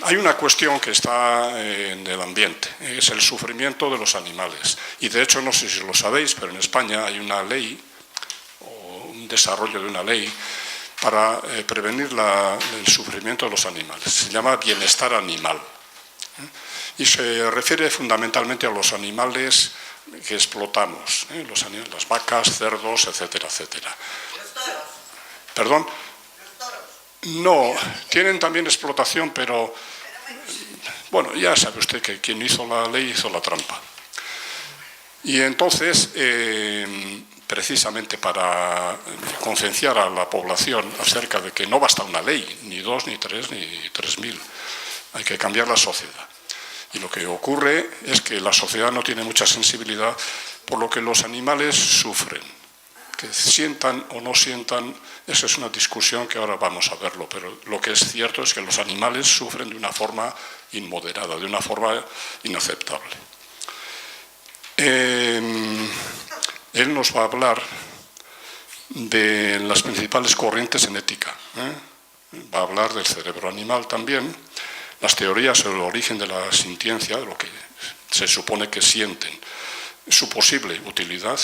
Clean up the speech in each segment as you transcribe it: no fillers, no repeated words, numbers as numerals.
hay una cuestión que está en el ambiente, es el sufrimiento de los animales. Y de hecho, no sé si lo sabéis, pero en España hay una ley, o un desarrollo de una ley, para prevenir el sufrimiento de los animales. Se llama bienestar animal. Y se refiere fundamentalmente a los animales que explotamos, las vacas, cerdos, etcétera, etcétera. ¿Los toros? ¿Perdón? ¿Los toros? No, tienen también explotación, pero bueno, ya sabe usted que quien hizo la ley hizo la trampa. Y entonces, precisamente para concienciar a la población acerca de que no basta una ley, ni 2, ni 3, ni 3.000, hay que cambiar la sociedad. Y lo que ocurre es que la sociedad no tiene mucha sensibilidad, por lo que los animales sufren. Que sientan o no sientan, esa es una discusión que ahora vamos a verlo, pero lo que es cierto es que los animales sufren de una forma inmoderada, de una forma inaceptable. Él nos va a hablar de las principales corrientes en ética. Va a hablar del cerebro animal también, las teorías sobre el origen de la sintiencia, de lo que se supone que sienten, su posible utilidad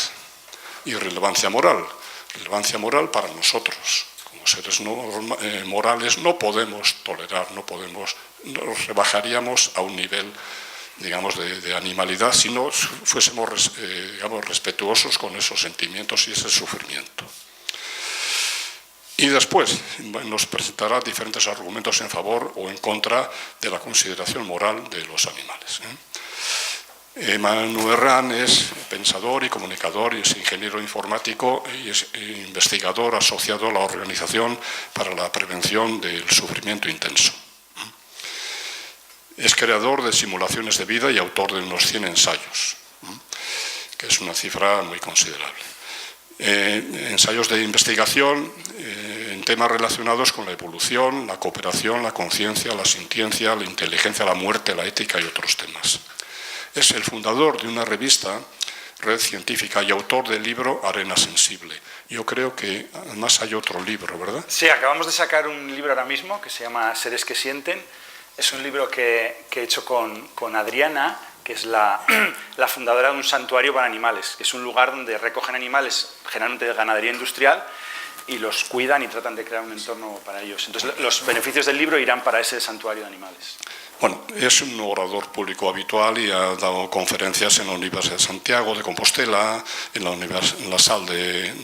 y relevancia moral. Relevancia moral para nosotros. Como seres morales no podemos tolerar, nos rebajaríamos a un nivel, digamos, de animalidad si no fuésemos, digamos, respetuosos con esos sentimientos y ese sufrimiento. Y después nos presentará diferentes argumentos en favor o en contra de la consideración moral de los animales. Manu Herrán es pensador y comunicador y es ingeniero informático y es investigador asociado a la Organización para la Prevención del Sufrimiento Intenso. Es creador de simulaciones de vida y autor de unos 100 ensayos, que es una cifra muy considerable. Ensayos de investigación en temas relacionados con la evolución, la cooperación, la conciencia, la sintiencia, la inteligencia, la muerte, la ética y otros temas. Es el fundador de una revista, Red Científica, y autor del libro Arena Sensible. Yo creo que además hay otro libro, ¿verdad? Sí, acabamos de sacar un libro ahora mismo que se llama Seres que sienten. Es un libro que he hecho con Adriana, que es la fundadora de un santuario para animales, que es un lugar donde recogen animales, generalmente de ganadería industrial, y los cuidan y tratan de crear un entorno para ellos. Entonces, los beneficios del libro irán para ese santuario de animales. Bueno, es un orador público habitual y ha dado conferencias en la Universidad de Santiago de Compostela, en la SAL de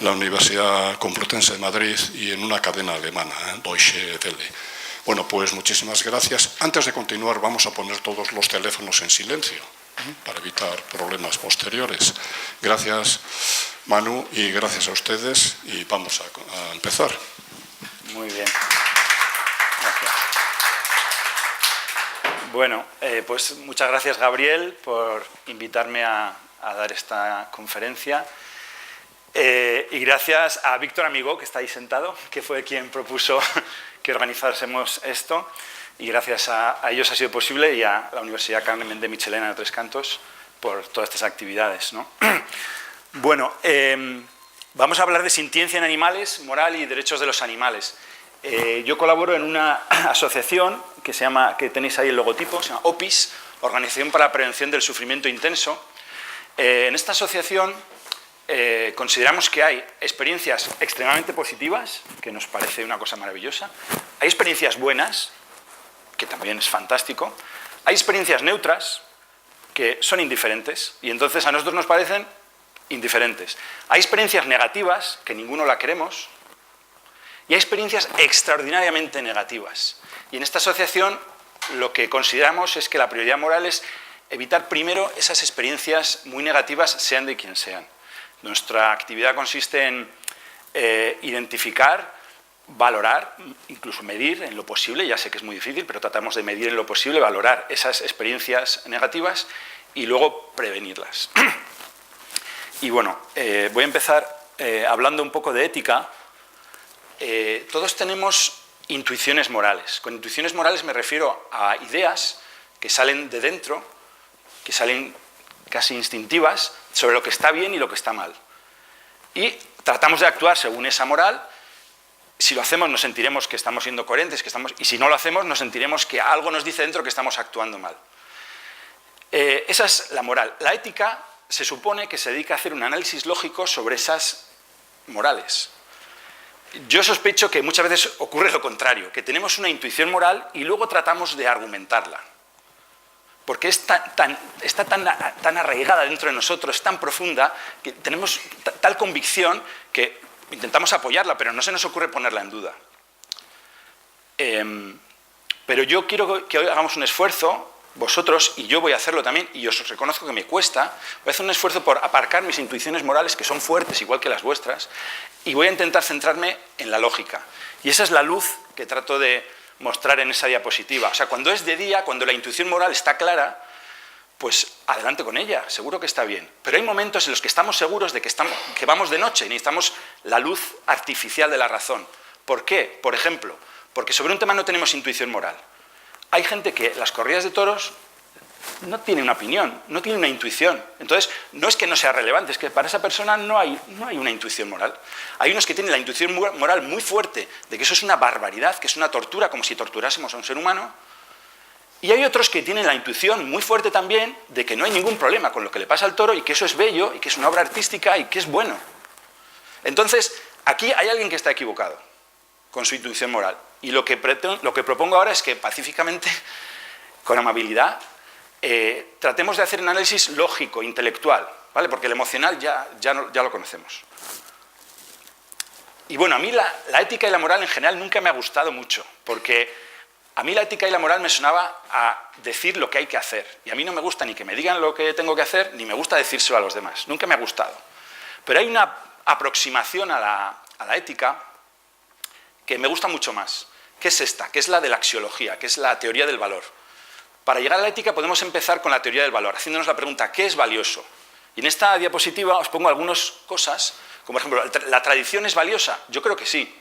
la Universidad Complutense de Madrid y en una cadena alemana, Deutsche Welle. Bueno, pues muchísimas gracias. Antes de continuar, vamos a poner todos los teléfonos en silencio para evitar problemas posteriores. Gracias, Manu, y gracias a ustedes, y vamos a empezar. Muy bien. Gracias. Bueno, pues muchas gracias, Gabriel, por invitarme a dar esta conferencia. Y gracias a Víctor Amigó, que está ahí sentado, que fue quien propuso que organizásemos esto. Y gracias a ellos ha sido posible, y a la Universidad Carmen de Michelena de Tres Cantos por todas estas actividades, ¿no? Bueno, vamos a hablar de sintiencia en animales, moral y derechos de los animales. Yo colaboro en una asociación que tenéis ahí el logotipo, se llama OPIS, Organización para la Prevención del Sufrimiento Intenso. En esta asociación consideramos que hay experiencias extremadamente positivas, que nos parece una cosa maravillosa. Hay experiencias buenas, que también es fantástico. Hay experiencias neutras, que son indiferentes, y entonces a nosotros nos parecen indiferentes. Hay experiencias negativas, que ninguno la queremos, y hay experiencias extraordinariamente negativas. Y en esta asociación lo que consideramos es que la prioridad moral es evitar primero esas experiencias muy negativas, sean de quien sean. Nuestra actividad consiste en identificar, valorar, incluso medir en lo posible, ya sé que es muy difícil, pero tratamos de medir en lo posible, valorar esas experiencias negativas y luego prevenirlas. Y bueno, voy a empezar hablando un poco de ética. Todos tenemos intuiciones morales. Con intuiciones morales me refiero a ideas que salen de dentro, que salen casi instintivas, sobre lo que está bien y lo que está mal. Y tratamos de actuar según esa moral, Si lo hacemos nos sentiremos que estamos siendo coherentes, y si no lo hacemos nos sentiremos que algo nos dice dentro que estamos actuando mal. Esa es la moral. La ética se supone que se dedica a hacer un análisis lógico sobre esas morales. Yo sospecho que muchas veces ocurre lo contrario, que tenemos una intuición moral y luego tratamos de argumentarla. Porque está tan arraigada dentro de nosotros, es tan profunda, que tenemos tal convicción que intentamos apoyarla, pero no se nos ocurre ponerla en duda. Pero yo quiero que hoy hagamos un esfuerzo, vosotros, y yo voy a hacerlo también, y os reconozco que me cuesta, voy a hacer un esfuerzo por aparcar mis intuiciones morales, que son fuertes, igual que las vuestras, y voy a intentar centrarme en la lógica. Y esa es la luz que trato de mostrar en esa diapositiva. O sea, cuando es de día, cuando la intuición moral está clara, pues adelante con ella, seguro que está bien. Pero hay momentos en los que estamos seguros de que vamos de noche y necesitamos la luz artificial de la razón. ¿Por qué? Por ejemplo, porque sobre un tema no tenemos intuición moral. Hay gente que las corridas de toros no tiene una opinión, no tiene una intuición. Entonces, no es que no sea relevante, es que para esa persona no hay una intuición moral. Hay unos que tienen la intuición moral muy fuerte de que eso es una barbaridad, que es una tortura, como si torturásemos a un ser humano. Y hay otros que tienen la intuición muy fuerte también de que no hay ningún problema con lo que le pasa al toro y que eso es bello y que es una obra artística y que es bueno. Entonces, aquí hay alguien que está equivocado con su intuición moral. Y lo que propongo ahora es que pacíficamente, con amabilidad, tratemos de hacer un análisis lógico, intelectual, ¿vale? Porque el emocional ya lo conocemos. Y bueno, a mí la ética y la moral en general nunca me ha gustado mucho, porque a mí la ética y la moral me sonaba a decir lo que hay que hacer. Y a mí no me gusta ni que me digan lo que tengo que hacer, ni me gusta decírselo a los demás. Nunca me ha gustado. Pero hay una aproximación a la ética que me gusta mucho más, que es esta, que es la de la axiología, que es la teoría del valor. Para llegar a la ética podemos empezar con la teoría del valor, haciéndonos la pregunta, ¿qué es valioso? Y en esta diapositiva os pongo algunas cosas, como por ejemplo, ¿la tradición es valiosa? Yo creo que sí.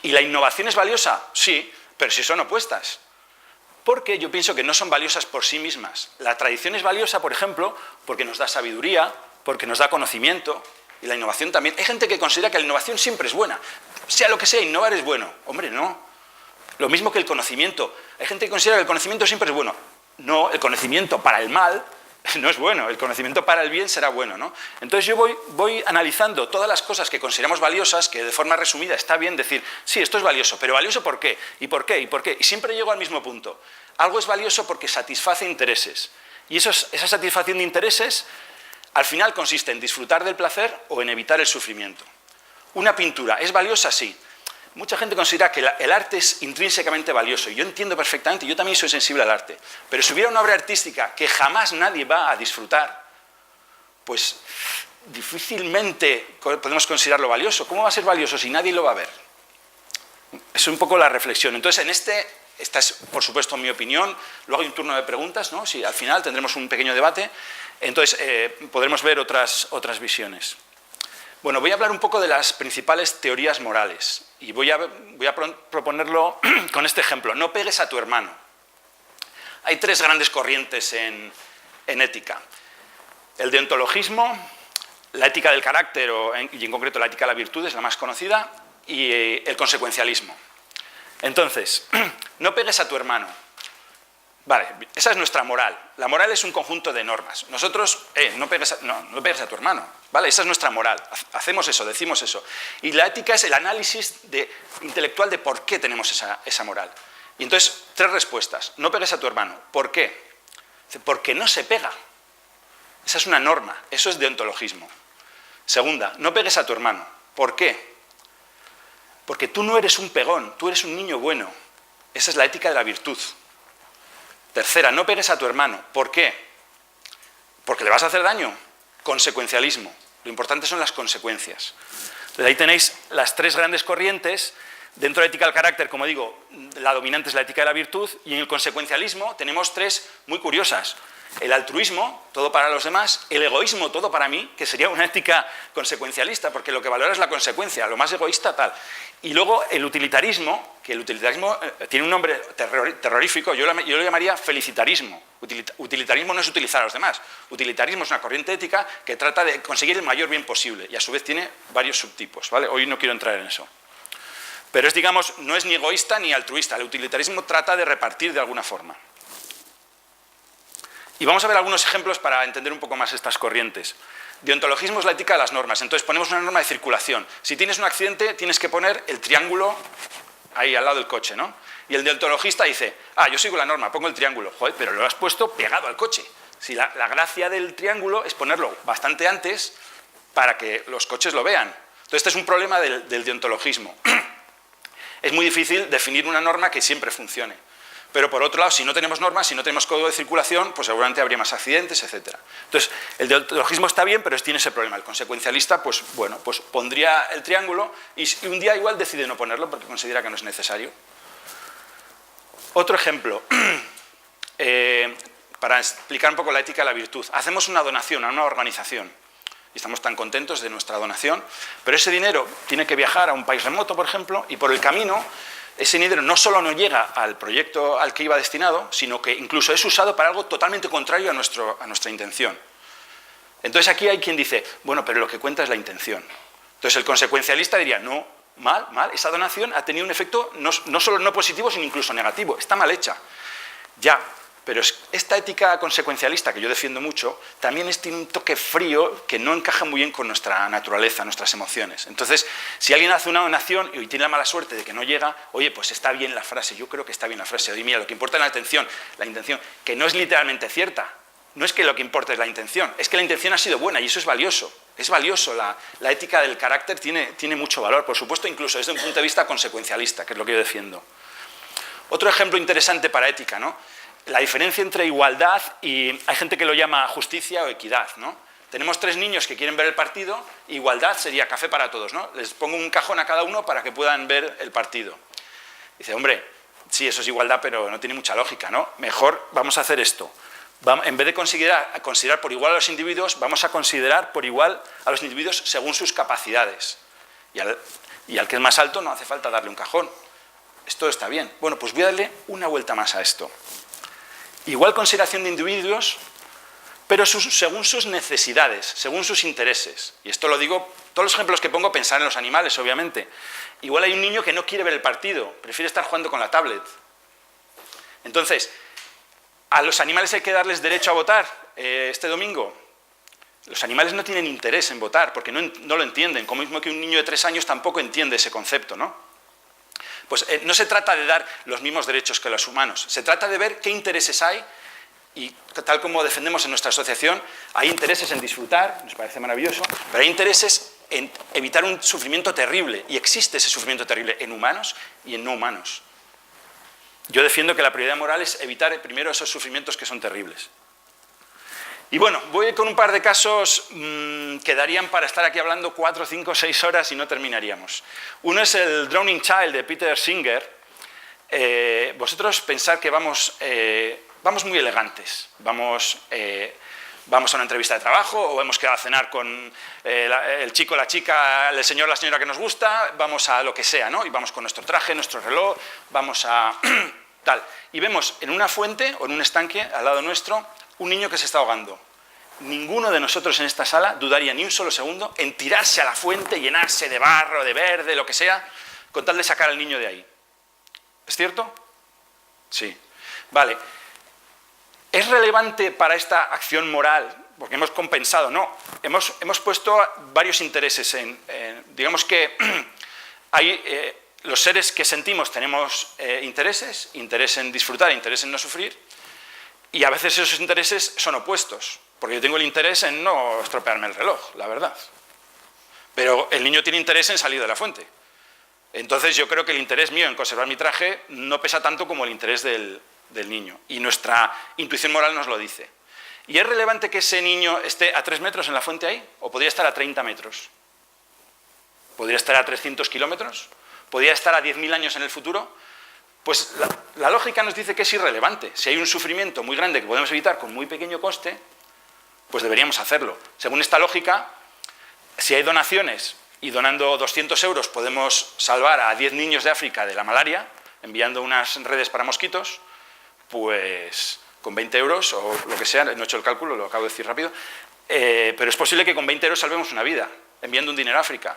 ¿Y la innovación es valiosa? Sí, pero si son opuestas. Porque yo pienso que no son valiosas por sí mismas. La tradición es valiosa, por ejemplo, porque nos da sabiduría, porque nos da conocimiento, y la innovación también. Hay gente que considera que la innovación siempre es buena. Sea lo que sea, innovar es bueno. Hombre, no. Lo mismo que el conocimiento. Hay gente que considera que el conocimiento siempre es bueno. No, el conocimiento para el mal no es bueno. El conocimiento para el bien será bueno, ¿no? Entonces yo voy analizando todas las cosas que consideramos valiosas, que de forma resumida está bien decir, sí, esto es valioso, pero ¿valioso por qué? ¿Y por qué? ¿Y por qué? Y siempre llego al mismo punto. Algo es valioso porque satisface intereses. Y esa satisfacción de intereses, al final consiste en disfrutar del placer o en evitar el sufrimiento. Una pintura, ¿es valiosa? Sí. Mucha gente considera que el arte es intrínsecamente valioso, y yo entiendo perfectamente, yo también soy sensible al arte, pero si hubiera una obra artística que jamás nadie va a disfrutar, pues difícilmente podemos considerarlo valioso. ¿Cómo va a ser valioso si nadie lo va a ver? Es un poco la reflexión. Entonces, esta es, por supuesto, mi opinión. Luego hay un turno de preguntas, ¿no? Sí, al final tendremos un pequeño debate. Entonces, podremos ver otras visiones. Bueno, voy a hablar un poco de las principales teorías morales y voy a proponerlo con este ejemplo. No pegues a tu hermano. Hay tres grandes corrientes en ética. El deontologismo, la ética del carácter y en concreto la ética de la virtud es la más conocida, y el consecuencialismo. Entonces, no pegues a tu hermano. Vale, esa es nuestra moral. La moral es un conjunto de normas. Nosotros, no pegues a tu hermano. Vale, esa es nuestra moral. Hacemos eso, decimos eso. Y la ética es el análisis intelectual de por qué tenemos esa moral. Y entonces, tres respuestas. No pegues a tu hermano. ¿Por qué? Porque no se pega. Esa es una norma. Eso es deontologismo. Segunda, no pegues a tu hermano. ¿Por qué? Porque tú no eres un pegón, tú eres un niño bueno. Esa es la ética de la virtud. Tercera, no pegues a tu hermano. ¿Por qué? Porque le vas a hacer daño. Consecuencialismo. Lo importante son las consecuencias. Entonces, ahí tenéis las tres grandes corrientes. Dentro de la ética del carácter, como digo, la dominante es la ética de la virtud, y en el consecuencialismo tenemos tres muy curiosas. El altruismo, todo para los demás; el egoísmo, todo para mí, que sería una ética consecuencialista, porque lo que valora es la consecuencia, lo más egoísta tal. Y luego el utilitarismo, que el utilitarismo tiene un nombre terrorífico, yo lo llamaría felicitarismo. Utilitarismo no es utilizar a los demás. Utilitarismo es una corriente ética que trata de conseguir el mayor bien posible, y a su vez tiene varios subtipos, ¿vale? Hoy no quiero entrar en eso. Pero es, digamos, no es ni egoísta ni altruista. El utilitarismo trata de repartir de alguna forma. Y vamos a ver algunos ejemplos para entender un poco más estas corrientes. Deontologismo es la ética de las normas. Entonces ponemos una norma de circulación. Si tienes un accidente, tienes que poner el triángulo ahí al lado del coche, ¿no? Y el deontologista dice, yo sigo la norma, pongo el triángulo. Joder, pero lo has puesto pegado al coche. Si la gracia del triángulo es ponerlo bastante antes para que los coches lo vean. Entonces este es un problema del deontologismo. Es muy difícil definir una norma que siempre funcione. Pero por otro lado, si no tenemos normas, si no tenemos código de circulación, pues seguramente habría más accidentes, etc. Entonces, el deontologismo está bien, pero tiene ese problema. El consecuencialista, pues bueno, pues pondría el triángulo y un día igual decide no ponerlo porque considera que no es necesario. Otro ejemplo, para explicar un poco la ética de la virtud. Hacemos una donación a una organización y estamos tan contentos de nuestra donación, pero ese dinero tiene que viajar a un país remoto, por ejemplo, y por el camino ese dinero no solo no llega al proyecto al que iba destinado, sino que incluso es usado para algo totalmente contrario a nuestra intención. Entonces aquí hay quien dice, bueno, pero lo que cuenta es la intención. Entonces el consecuencialista diría, no, mal, esa donación ha tenido un efecto no solo no positivo, sino incluso negativo, está mal hecha. Ya, pero esta ética consecuencialista que yo defiendo mucho, también tiene un toque frío que no encaja muy bien con nuestra naturaleza, nuestras emociones. Entonces, si alguien hace una donación y tiene la mala suerte de que no llega, oye, pues está bien la frase, yo creo que está bien la frase. Oye, mira, lo que importa es la intención, que no es literalmente cierta. No es que lo que importa es la intención, es que la intención ha sido buena y eso es valioso. Es valioso, la ética del carácter tiene mucho valor, por supuesto, incluso desde un punto de vista consecuencialista, que es lo que yo defiendo. Otro ejemplo interesante para ética, ¿no? La diferencia entre igualdad y hay gente que lo llama justicia o equidad, ¿no? Tenemos 3 niños que quieren ver el partido, igualdad sería café para todos, ¿no? Les pongo un cajón a cada uno para que puedan ver el partido. Dice, hombre, sí, eso es igualdad, pero no tiene mucha lógica, ¿no? Mejor vamos a hacer esto. En vez de considerar por igual a los individuos, vamos a considerar por igual a los individuos según sus capacidades. Y al que es más alto no hace falta darle un cajón. Esto está bien. Bueno, pues voy a darle una vuelta más a esto. Igual consideración de individuos, pero según sus necesidades, según sus intereses. Y esto lo digo, todos los ejemplos que pongo, pensar en los animales, obviamente. Igual hay un niño que no quiere ver el partido, prefiere estar jugando con la tablet. Entonces, ¿a los animales hay que darles derecho a votar este domingo? Los animales no tienen interés en votar, porque no lo entienden, como mismo que un niño de 3 años tampoco entiende ese concepto, ¿no? Pues no se trata de dar los mismos derechos que los humanos, se trata de ver qué intereses hay y tal como defendemos en nuestra asociación, hay intereses en disfrutar, nos parece maravilloso, pero hay intereses en evitar un sufrimiento terrible y existe ese sufrimiento terrible en humanos y en no humanos. Yo defiendo que la prioridad moral es evitar primero esos sufrimientos que son terribles. Y bueno, voy con un par de casos que darían para estar aquí hablando 4, 5, 6 horas y no terminaríamos. Uno es el Drowning Child de Peter Singer. Vosotros pensad que vamos muy elegantes. Vamos a una entrevista de trabajo o hemos quedado a cenar con el chico, la chica, el señor, la señora que nos gusta, vamos a lo que sea, ¿no? Y vamos con nuestro traje, nuestro reloj, vamos a tal. Y vemos en una fuente o en un estanque al lado nuestro un niño que se está ahogando. Ninguno de nosotros en esta sala dudaría ni un solo segundo en tirarse a la fuente, llenarse de barro, de verde, lo que sea, con tal de sacar al niño de ahí. ¿Es cierto? Sí. Vale. ¿Es relevante para esta acción moral? Porque hemos compensado, no. Hemos puesto varios intereses digamos que hay los seres que sentimos tenemos interés en disfrutar, interés en no sufrir. Y a veces esos intereses son opuestos, porque yo tengo el interés en no estropearme el reloj, la verdad. Pero el niño tiene interés en salir de la fuente. Entonces yo creo que el interés mío en conservar mi traje no pesa tanto como el interés del niño. Y nuestra intuición moral nos lo dice. ¿Y es relevante que ese niño esté a 3 metros en la fuente ahí? ¿O podría estar a 30 metros? ¿Podría estar a 300 kilómetros? ¿Podría estar a 10.000 años en el futuro? Pues la lógica nos dice que es irrelevante. Si hay un sufrimiento muy grande que podemos evitar con muy pequeño coste, pues deberíamos hacerlo. Según esta lógica, si hay donaciones y donando 200 euros podemos salvar a 10 niños de África de la malaria, enviando unas redes para mosquitos, pues con 20 euros o lo que sea, no he hecho el cálculo, lo acabo de decir rápido, pero es posible que con 20 euros salvemos una vida, enviando un dinero a África.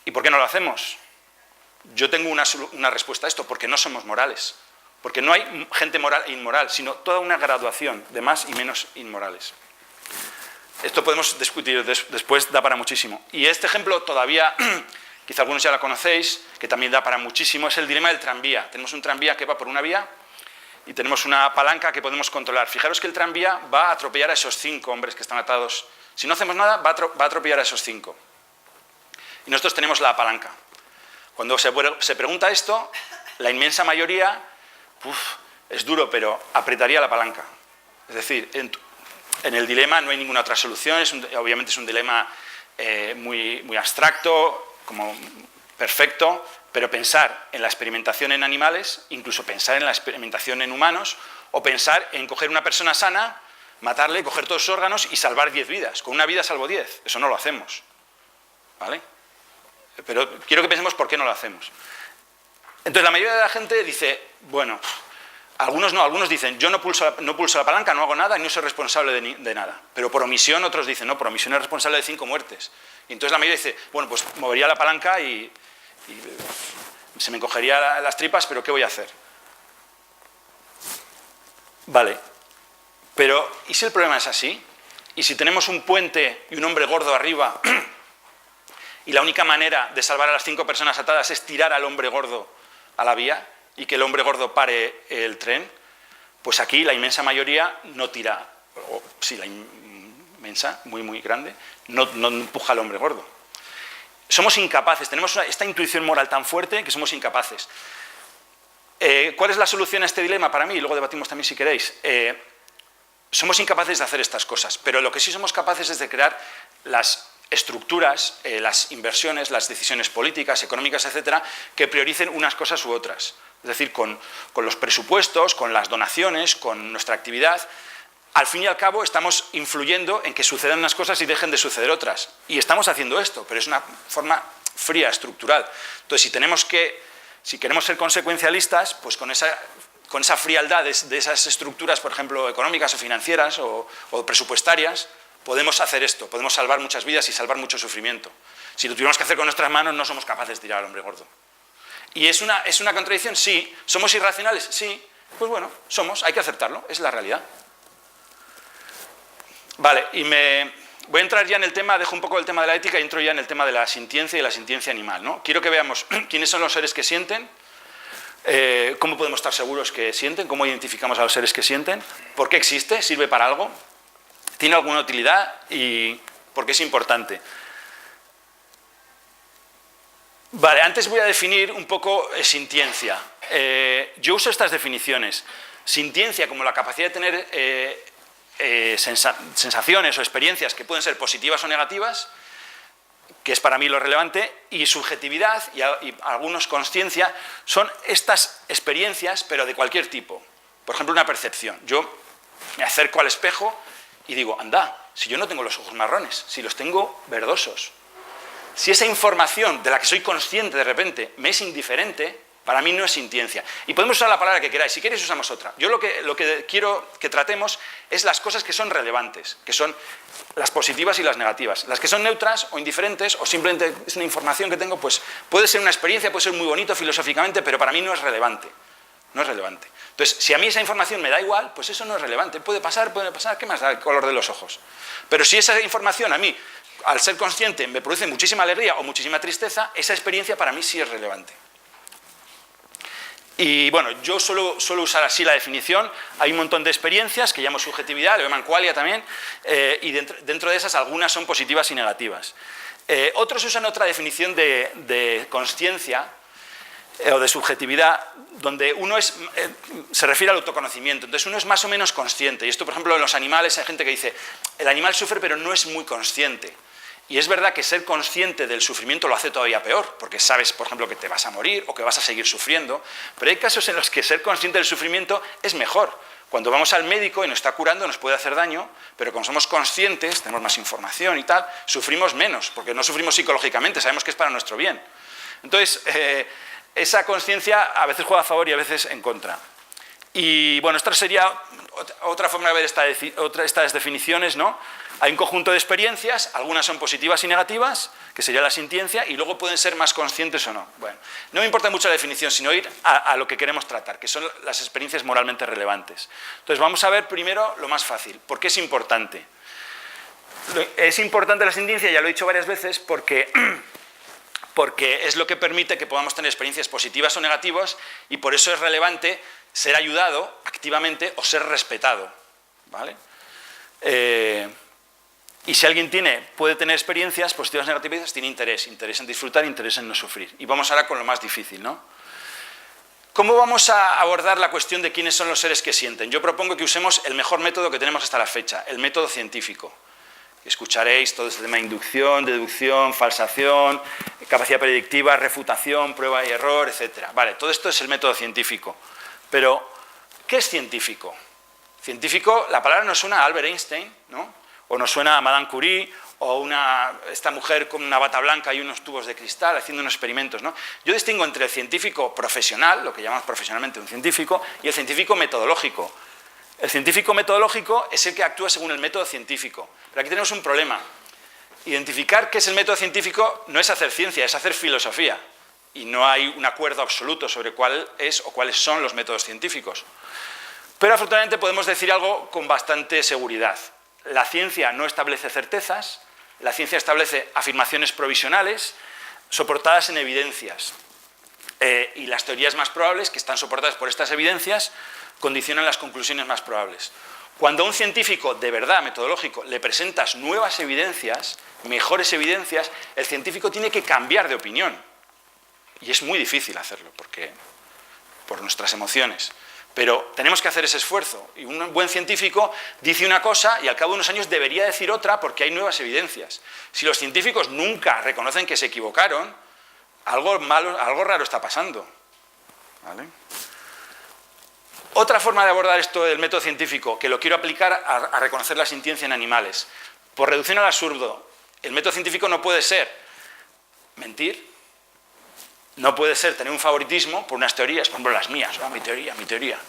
¿Y por qué no lo hacemos? Yo tengo una respuesta a esto, porque no somos morales. Porque no hay gente moral e inmoral, sino toda una graduación de más y menos inmorales. Esto podemos discutir después, da para muchísimo. Y este ejemplo todavía, quizá algunos ya lo conocéis, que también da para muchísimo, es el dilema del tranvía. Tenemos un tranvía que va por una vía y tenemos una palanca que podemos controlar. Fijaros que el tranvía va a atropellar a esos 5 hombres que están atados. Si no hacemos nada, va a atropellar a esos 5. Y nosotros tenemos la palanca. Cuando se pregunta esto, la inmensa mayoría, es duro, pero apretaría la palanca. Es decir, en el dilema no hay ninguna otra solución, obviamente es un dilema muy abstracto, como perfecto, pero pensar en la experimentación en animales, incluso pensar en la experimentación en humanos, o pensar en coger una persona sana, matarle, coger todos sus órganos y salvar 10 vidas. Con una vida salvo 10, eso no lo hacemos. ¿Vale? Pero quiero que pensemos por qué no lo hacemos. Entonces la mayoría de la gente dice, bueno, algunos dicen, yo no pulso la palanca, no hago nada y no soy responsable de nada. Pero por omisión otros dicen, no, por omisión es responsable de 5 muertes. Y entonces la mayoría dice, bueno, pues movería la palanca y se me encogería las tripas, pero ¿qué voy a hacer? Vale, pero ¿y si el problema es así? ¿Y si tenemos un puente y un hombre gordo arriba y la única manera de salvar a las 5 personas atadas es tirar al hombre gordo a la vía y que el hombre gordo pare el tren? Pues aquí la inmensa mayoría no tira, o sí, la inmensa, muy grande, no empuja al hombre gordo. Somos incapaces, tenemos esta intuición moral tan fuerte que somos incapaces. ¿Cuál es la solución a este dilema para mí? Y luego debatimos también si queréis. Somos incapaces de hacer estas cosas, pero lo que sí somos capaces es de crear las estructuras, las inversiones, las decisiones políticas, económicas, etcétera, que prioricen unas cosas u otras. Es decir, con los presupuestos, con las donaciones, con nuestra actividad, al fin y al cabo estamos influyendo en que sucedan unas cosas y dejen de suceder otras. Y estamos haciendo esto, pero es una forma fría, estructural. Entonces, si queremos ser consecuencialistas, pues con esa frialdad de esas estructuras, por ejemplo, económicas o financieras o presupuestarias, podemos hacer esto, podemos salvar muchas vidas y salvar mucho sufrimiento. Si lo tuviéramos que hacer con nuestras manos, no somos capaces de tirar al hombre gordo. ¿Y es una contradicción? Sí. ¿Somos irracionales? Sí. Pues bueno, hay que aceptarlo, es la realidad. Vale, y voy a entrar ya en el tema, dejo un poco el tema de la ética y entro ya en el tema de la sintiencia y la sintiencia animal, ¿no? Quiero que veamos quiénes son los seres que sienten, cómo podemos estar seguros que sienten, cómo identificamos a los seres que sienten, por qué existe, sirve para algo, tiene alguna utilidad y por qué es importante. Vale, antes voy a definir un poco sintiencia. Yo uso estas definiciones. Sintiencia como la capacidad de tener sensaciones o experiencias que pueden ser positivas o negativas, que es para mí lo relevante, y subjetividad y algunos consciencia, son estas experiencias, pero de cualquier tipo. Por ejemplo, una percepción. Yo me acerco al espejo y digo, anda, si yo no tengo los ojos marrones, si los tengo verdosos. Si esa información de la que soy consciente de repente me es indiferente, para mí no es sintiencia. Y podemos usar la palabra que queráis, si queréis usamos otra. Yo lo que quiero que tratemos es las cosas que son relevantes, que son las positivas y las negativas. Las que son neutras o indiferentes o simplemente es una información que tengo, pues puede ser una experiencia, puede ser muy bonito filosóficamente, pero para mí no es relevante. No es relevante. Entonces, si a mí esa información me da igual, pues eso no es relevante. Puede pasar, ¿qué más da el color de los ojos? Pero si esa información a mí, al ser consciente, me produce muchísima alegría o muchísima tristeza, esa experiencia para mí sí es relevante. Y bueno, yo suelo usar así la definición. Hay un montón de experiencias que llamo subjetividad, lo llaman qualia también, y dentro de esas algunas son positivas y negativas. Otros usan otra definición de consciencia o de subjetividad, donde uno se refiere al autoconocimiento. Entonces uno es más o menos consciente. Y esto, por ejemplo, en los animales hay gente que dice, el animal sufre pero no es muy consciente. Y es verdad que ser consciente del sufrimiento lo hace todavía peor, porque sabes, por ejemplo, que te vas a morir o que vas a seguir sufriendo, pero hay casos en los que ser consciente del sufrimiento es mejor. Cuando vamos al médico y nos está curando nos puede hacer daño, pero como somos conscientes, tenemos más información y tal, sufrimos menos, porque no sufrimos psicológicamente, sabemos que es para nuestro bien. Entonces, esa consciencia a veces juega a favor y a veces en contra. Y bueno, esta sería otra forma de ver estas definiciones, ¿no? Hay un conjunto de experiencias, algunas son positivas y negativas, que sería la sintiencia, y luego pueden ser más conscientes o no. Bueno, no me importa mucho la definición, sino ir a lo que queremos tratar, que son las experiencias moralmente relevantes. Entonces vamos a ver primero lo más fácil. ¿Por qué es importante? Es importante la sintiencia, ya lo he dicho varias veces, porque es lo que permite que podamos tener experiencias positivas o negativas, y por eso es relevante ser ayudado activamente o ser respetado, ¿vale? Y si alguien puede tener experiencias positivas o negativas, tiene interés en disfrutar, interés en no sufrir. Y vamos ahora con lo más difícil, ¿no? ¿Cómo vamos a abordar la cuestión de quiénes son los seres que sienten? Yo propongo que usemos el mejor método que tenemos hasta la fecha, el método científico. Escucharéis todo este tema de inducción, deducción, falsación, capacidad predictiva, refutación, prueba y error, etc. Vale, todo esto es el método científico. Pero, ¿qué es científico? Científico, la palabra nos suena a Albert Einstein, ¿no? O nos suena a Madame Curie, o esta mujer con una bata blanca y unos tubos de cristal haciendo unos experimentos, ¿no? Yo distingo entre el científico profesional, lo que llamamos profesionalmente un científico, y el científico metodológico. El científico metodológico es el que actúa según el método científico. Pero aquí tenemos un problema. Identificar qué es el método científico no es hacer ciencia, es hacer filosofía. Y no hay un acuerdo absoluto sobre cuál es o cuáles son los métodos científicos. Pero afortunadamente podemos decir algo con bastante seguridad. La ciencia no establece certezas, la ciencia establece afirmaciones provisionales soportadas en evidencias. Y las teorías más probables, que están soportadas por estas evidencias, condicionan las conclusiones más probables. Cuando a un científico de verdad metodológico le presentas nuevas evidencias, mejores evidencias, el científico tiene que cambiar de opinión. Y es muy difícil hacerlo, por nuestras emociones. Pero tenemos que hacer ese esfuerzo. Y un buen científico dice una cosa y al cabo de unos años debería decir otra porque hay nuevas evidencias. Si los científicos nunca reconocen que se equivocaron, algo raro está pasando. ¿Vale? Otra forma de abordar esto del método científico, que lo quiero aplicar a reconocer la sintiencia en animales. Por reducción al absurdo, el método científico no puede ser mentir, no puede ser tener un favoritismo por unas teorías, por ejemplo las mías, mi teoría,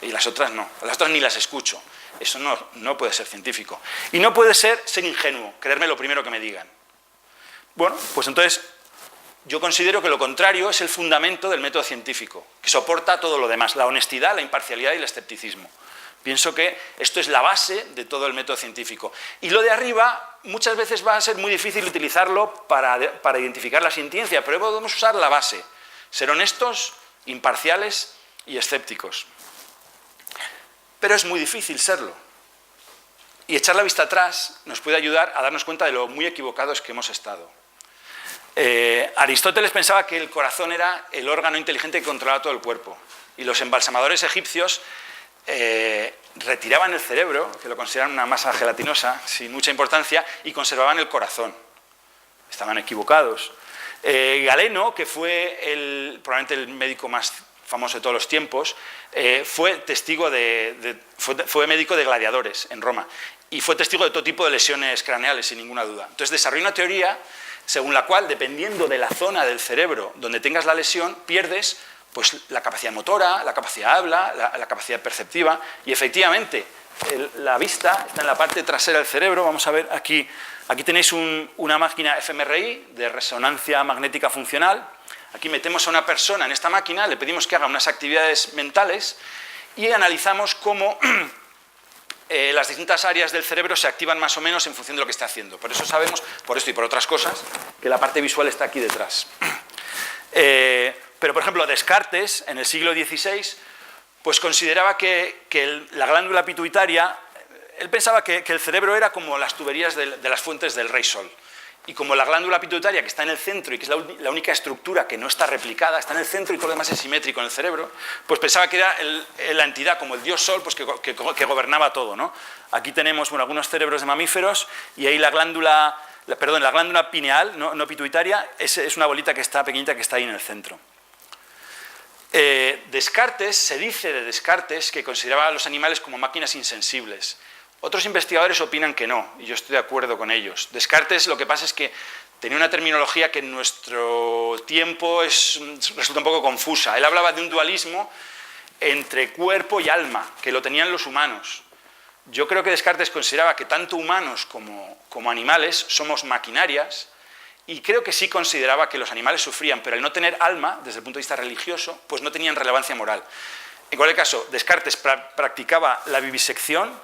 y las otras no, las otras ni las escucho. Eso no puede ser científico. Y no puede ser ingenuo, creerme lo primero que me digan. Bueno, pues entonces yo considero que lo contrario es el fundamento del método científico, que soporta todo lo demás, la honestidad, la imparcialidad y el escepticismo. Pienso que esto es la base de todo el método científico. Y lo de arriba muchas veces va a ser muy difícil utilizarlo para identificar la sintiencia, pero podemos usar la base, ser honestos, imparciales y escépticos. Pero es muy difícil serlo. Y echar la vista atrás nos puede ayudar a darnos cuenta de lo muy equivocados que hemos estado. Aristóteles pensaba que el corazón era el órgano inteligente que controlaba todo el cuerpo. Y los embalsamadores egipcios retiraban el cerebro, que lo consideraban una masa gelatinosa, sin mucha importancia, y conservaban el corazón. Estaban equivocados. Galeno, que fue probablemente el médico más famoso de todos los tiempos, fue médico de gladiadores en Roma, y fue testigo de todo tipo de lesiones craneales, sin ninguna duda. Entonces desarrolló una teoría según la cual, dependiendo de la zona del cerebro donde tengas la lesión, pierdes pues, la capacidad motora, la capacidad de habla, la capacidad perceptiva, y efectivamente la vista está en la parte trasera del cerebro. Vamos a ver aquí tenéis una máquina fMRI de resonancia magnética funcional. Aquí metemos a una persona en esta máquina, le pedimos que haga unas actividades mentales y analizamos cómo las distintas áreas del cerebro se activan más o menos en función de lo que está haciendo. Por eso sabemos, por esto y por otras cosas, que la parte visual está aquí detrás. Pero, por ejemplo, Descartes, en el siglo XVI, pues consideraba que la glándula pituitaria, él pensaba que el cerebro era como las tuberías de las fuentes del Rey Sol. Y como la glándula pituitaria, que está en el centro y que es la única estructura que no está replicada, está en el centro y todo lo demás es simétrico en el cerebro, pues pensaba que era la entidad, como el dios Sol, pues que gobernaba todo, ¿no? Aquí tenemos algunos cerebros de mamíferos y ahí la glándula pineal, no pituitaria, es una bolita que está pequeñita que está ahí en el centro. Descartes, se dice de Descartes que consideraba a los animales como máquinas insensibles. Otros investigadores opinan que no, y yo estoy de acuerdo con ellos. Descartes, lo que pasa es que tenía una terminología que en nuestro tiempo resulta un poco confusa. Él hablaba de un dualismo entre cuerpo y alma, que lo tenían los humanos. Yo creo que Descartes consideraba que tanto humanos como animales somos maquinarias, y creo que sí consideraba que los animales sufrían, pero al no tener alma, desde el punto de vista religioso, pues no tenían relevancia moral. En cualquier caso, Descartes practicaba la vivisección.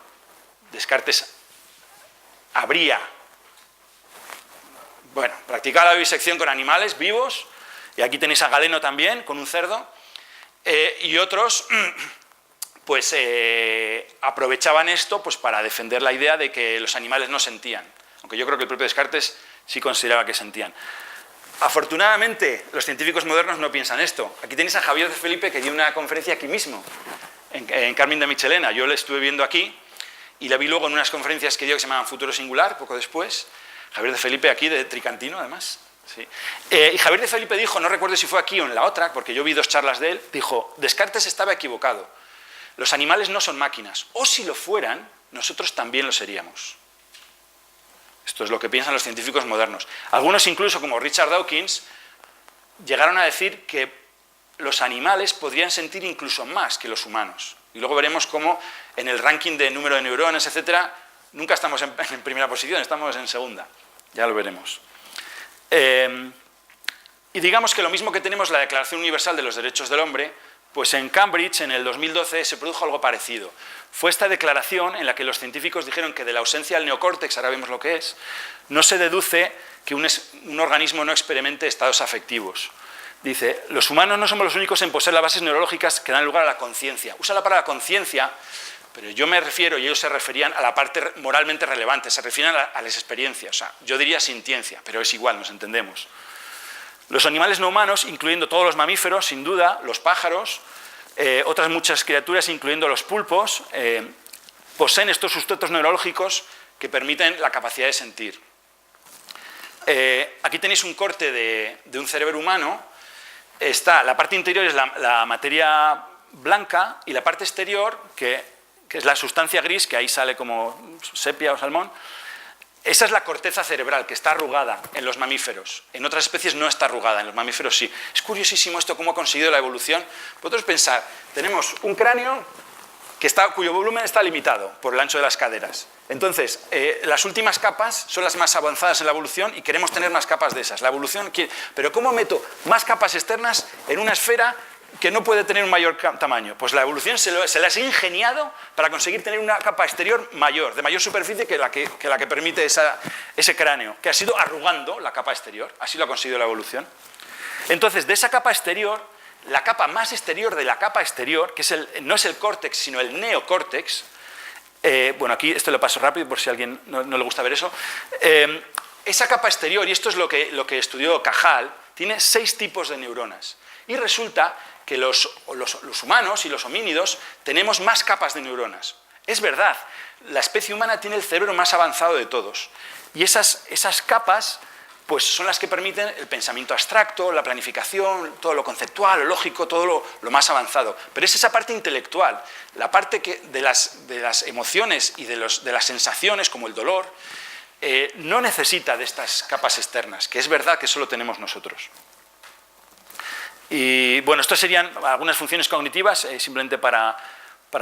Descartes practicaba la vivisección con animales vivos, y aquí tenéis a Galeno también, con un cerdo, y otros pues aprovechaban esto pues, para defender la idea de que los animales no sentían, aunque yo creo que el propio Descartes sí consideraba que sentían. Afortunadamente, los científicos modernos no piensan esto. Aquí tenéis a Javier de Felipe, que dio una conferencia aquí mismo, en Carmen de Michelena. Yo le estuve viendo aquí, y la vi luego en unas conferencias que dio que se llamaban Futuro Singular, poco después. Javier de Felipe aquí, de Tricantino, además. Sí. Y Javier de Felipe dijo, no recuerdo si fue aquí o en la otra, porque yo vi 2 charlas de él, dijo, Descartes estaba equivocado. Los animales no son máquinas, o si lo fueran, nosotros también lo seríamos. Esto es lo que piensan los científicos modernos. Algunos incluso, como Richard Dawkins, llegaron a decir que los animales podrían sentir incluso más que los humanos. Y luego veremos cómo en el ranking de número de neuronas, etcétera, nunca estamos en primera posición, estamos en segunda. Ya lo veremos. Y digamos que lo mismo que tenemos la Declaración Universal de los Derechos del Hombre, pues en Cambridge, en el 2012, se produjo algo parecido. Fue esta declaración en la que los científicos dijeron que de la ausencia del neocórtex, ahora vemos lo que es, no se deduce que un organismo no experimente estados afectivos. Dice, los humanos no somos los únicos en poseer las bases neurológicas que dan lugar a la conciencia. Usa la palabra conciencia, pero yo me refiero, y ellos se referían a la parte moralmente relevante, se refieren a las experiencias. O sea, yo diría sintiencia, pero es igual, nos entendemos. Los animales no humanos, incluyendo todos los mamíferos, sin duda, los pájaros, otras muchas criaturas, incluyendo los pulpos, poseen estos sustratos neurológicos que permiten la capacidad de sentir. Aquí tenéis un corte de un cerebro humano. La parte interior es la materia blanca y la parte exterior, que es la sustancia gris, que ahí sale como sepia o salmón. Esa es la corteza cerebral, que está arrugada en los mamíferos. En otras especies no está arrugada, en los mamíferos sí. Es curiosísimo esto, cómo ha conseguido la evolución. Vosotros pensad, tenemos un cráneo cuyo volumen está limitado por el ancho de las caderas. Entonces, las últimas capas son las más avanzadas en la evolución y queremos tener más capas de esas. La evolución quiere... Pero ¿cómo meto más capas externas en una esfera que no puede tener un mayor tamaño? Pues la evolución se las ha ingeniado para conseguir tener una capa exterior mayor, de mayor superficie que la que permite ese cráneo, que ha sido arrugando la capa exterior. Así lo ha conseguido la evolución. Entonces, de esa capa exterior, la capa más exterior de la capa exterior, que no es el córtex, sino el neocórtex, bueno, aquí esto lo paso rápido por si a alguien no le gusta ver eso, esa capa exterior, y esto es lo que estudió Cajal, tiene 6 tipos de neuronas. Y resulta que los humanos y los homínidos tenemos más capas de neuronas. Es verdad, la especie humana tiene el cerebro más avanzado de todos. Y esas capas pues, son las que permiten el pensamiento abstracto, la planificación, todo lo conceptual, lo lógico, todo lo más avanzado. Pero es esa parte intelectual, la parte de las emociones y de las sensaciones, como el dolor, no necesita de estas capas externas, que es verdad que solo tenemos nosotros. Y bueno, estas serían algunas funciones cognitivas, simplemente para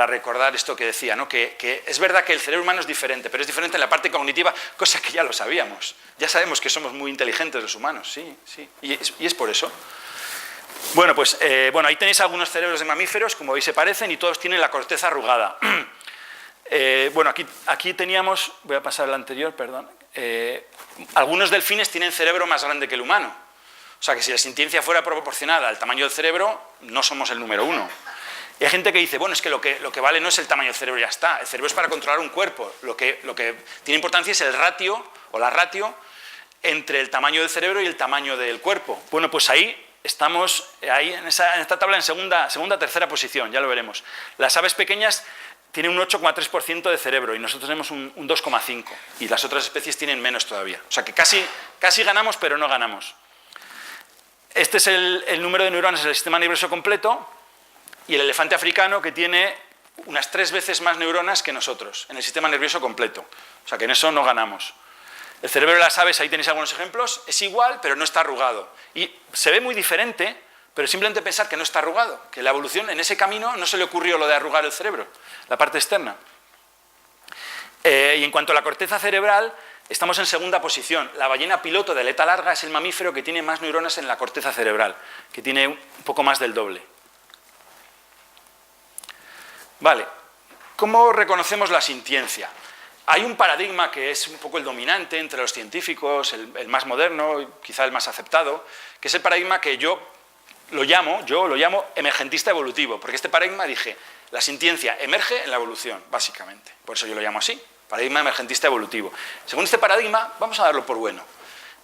recordar esto que decía, ¿no? Que es verdad que el cerebro humano es diferente, pero es diferente en la parte cognitiva, cosa que ya lo sabíamos. Ya sabemos que somos muy inteligentes los humanos, sí, y es por eso. Bueno, pues ahí tenéis algunos cerebros de mamíferos, como veis se parecen, y todos tienen la corteza arrugada. Bueno, aquí teníamos, voy a pasar al anterior, perdón, algunos delfines tienen cerebro más grande que el humano. O sea que si la sintiencia fuera proporcionada al tamaño del cerebro, no somos el número 1. Y hay gente que dice, bueno, es que lo que vale no es el tamaño del cerebro y ya está. El cerebro es para controlar un cuerpo. Lo que tiene importancia es el ratio, o la ratio, entre el tamaño del cerebro y el tamaño del cuerpo. Bueno, pues ahí estamos, en esta tabla en segunda, tercera posición, ya lo veremos. Las aves pequeñas tienen un 8,3% de cerebro y nosotros tenemos un 2,5%. Y las otras especies tienen menos todavía. O sea que casi ganamos, pero no ganamos. Este es el número de neuronas del sistema nervioso completo y el elefante africano, que tiene unas 3 veces más neuronas que nosotros en el sistema nervioso completo. O sea que en eso no ganamos. El cerebro de las aves, ahí tenéis algunos ejemplos, es igual, pero no está arrugado. Y se ve muy diferente pero simplemente pensar que no está arrugado, que la evolución en ese camino no se le ocurrió lo de arrugar el cerebro, la parte externa. Y en cuanto a la corteza cerebral, estamos en segunda posición. La ballena piloto de aleta larga es el mamífero que tiene más neuronas en la corteza cerebral, que tiene un poco más del doble. Vale, ¿cómo reconocemos la sintiencia? Hay un paradigma que es un poco el dominante entre los científicos, el más moderno, quizá el más aceptado, que es el paradigma que yo lo llamo emergentista evolutivo, porque este paradigma dije, la sintiencia emerge en la evolución, básicamente. Por eso yo lo llamo así, paradigma emergentista evolutivo. Según este paradigma, vamos a darlo por bueno.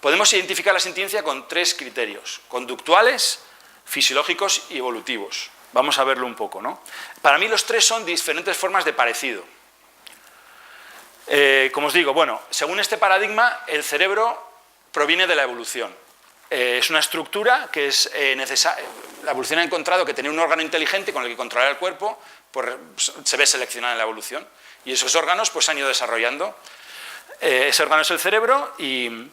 Podemos identificar la sintiencia con 3 criterios, conductuales, fisiológicos y evolutivos. Vamos a verlo un poco, ¿no? Para mí los 3 son diferentes formas de parecido. Como os digo, bueno, según este paradigma, el cerebro proviene de la evolución. Es una estructura que es necesaria. La evolución ha encontrado que tener un órgano inteligente con el que controlar el cuerpo pues, se ve seleccionado en la evolución. Y esos órganos pues, se han ido desarrollando. Ese órgano es el cerebro y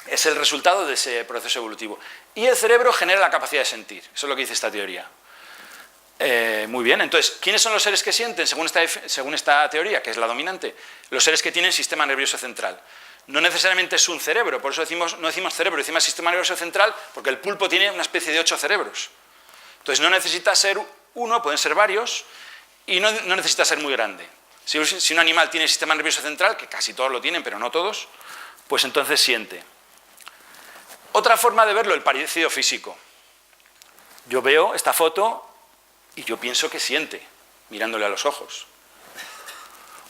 es el resultado de ese proceso evolutivo. Y el cerebro genera la capacidad de sentir. Eso es lo que dice esta teoría. Muy bien, entonces, ¿quiénes son los seres que sienten según esta teoría, que es la dominante? Los seres que tienen sistema nervioso central. No necesariamente es un cerebro, por eso no decimos cerebro, decimos sistema nervioso central, porque el pulpo tiene una especie de 8 cerebros. Entonces no necesita ser uno, pueden ser varios, y no necesita ser muy grande. Si un animal tiene sistema nervioso central, que casi todos lo tienen, pero no todos, pues entonces siente. Otra forma de verlo, el parecido físico. Yo veo esta foto y yo pienso que siente, mirándole a los ojos.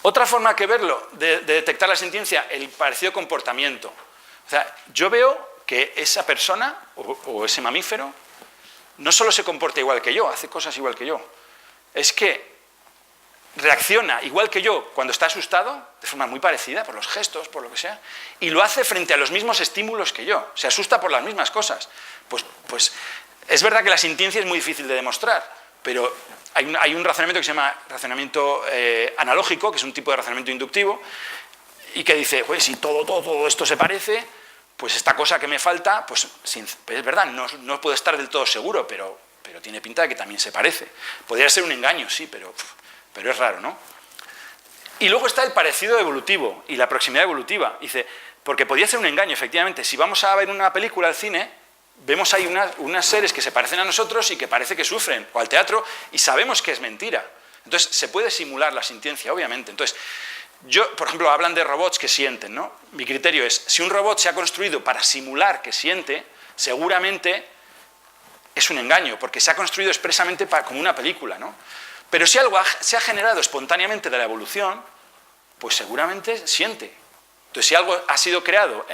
Otra forma que verlo, de detectar la sintiencia, el parecido comportamiento. O sea, yo veo que esa persona o ese mamífero no solo se comporta igual que yo, hace cosas igual que yo, es que reacciona igual que yo cuando está asustado, de forma muy parecida, por los gestos, por lo que sea, y lo hace frente a los mismos estímulos que yo, se asusta por las mismas cosas. Pues es verdad que la sintiencia es muy difícil de demostrar, pero hay un razonamiento que se llama razonamiento analógico, que es un tipo de razonamiento inductivo, y que dice, pues si todo esto se parece, pues esta cosa que me falta, pues es verdad, no puedo estar del todo seguro, pero tiene pinta de que también se parece. Podría ser un engaño, sí, pero es raro, ¿no? Y luego está el parecido evolutivo y la proximidad evolutiva. Dice, porque podría ser un engaño, efectivamente. Si vamos a ver una película al cine, vemos ahí unas seres que se parecen a nosotros y que parece que sufren, o al teatro, y sabemos que es mentira. Entonces, se puede simular la sintiencia, obviamente. Entonces, por ejemplo, hablan de robots que sienten, ¿no? Mi criterio es, si un robot se ha construido para simular que siente, seguramente es un engaño, porque se ha construido expresamente como una película, ¿no? Pero si algo se ha generado espontáneamente de la evolución, pues seguramente siente. Entonces, si algo ha sido creado,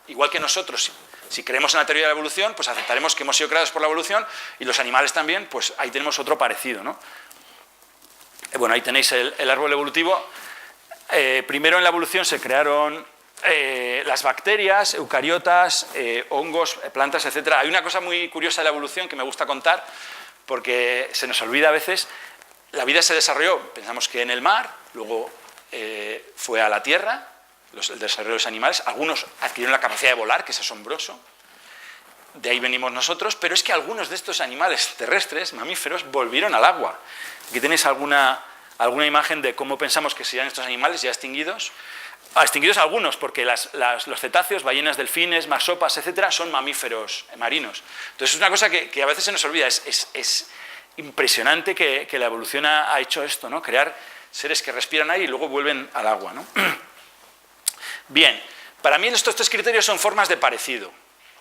igual que nosotros, si creemos en la teoría de la evolución, pues aceptaremos que hemos sido creados por la evolución, y los animales también, pues ahí tenemos otro parecido, ¿no? Bueno, ahí tenéis el árbol evolutivo. Primero en la evolución se crearon las bacterias, eucariotas, hongos, plantas, etc. Hay una cosa muy curiosa de la evolución que me gusta contar, porque se nos olvida a veces. La vida se desarrolló, pensamos que en el mar, luego fue a la tierra, el desarrollo de los animales. Algunos adquirieron la capacidad de volar, que es asombroso. De ahí venimos nosotros, pero es que algunos de estos animales terrestres, mamíferos, volvieron al agua. Aquí tenéis alguna imagen de cómo pensamos que serían estos animales ya extinguidos. Extinguidos algunos, porque los cetáceos, ballenas, delfines, marsopas, etcétera, son mamíferos marinos. Entonces es una cosa que a veces se nos olvida. Es impresionante que la evolución ha hecho esto, ¿no? Crear seres que respiran aire y luego vuelven al agua, ¿no? Bien, para mí estos 3 criterios son formas de parecido.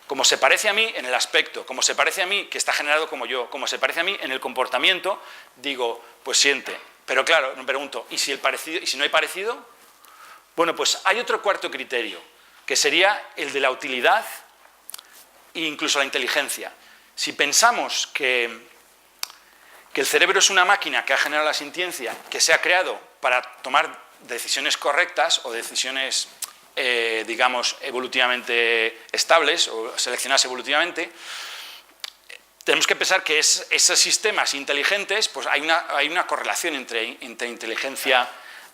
Como se parece a mí en el aspecto, como se parece a mí que está generado como yo, como se parece a mí en el comportamiento, digo, pues siente. Pero claro, me pregunto, ¿y si no hay parecido? Bueno, pues hay otro cuarto criterio, que sería el de la utilidad e incluso la inteligencia. Si pensamos que el cerebro es una máquina que ha generado la sintiencia, que se ha creado para tomar decisiones correctas o decisiones digamos, evolutivamente estables o seleccionadas evolutivamente, tenemos que pensar que esos sistemas inteligentes, pues hay una correlación entre inteligencia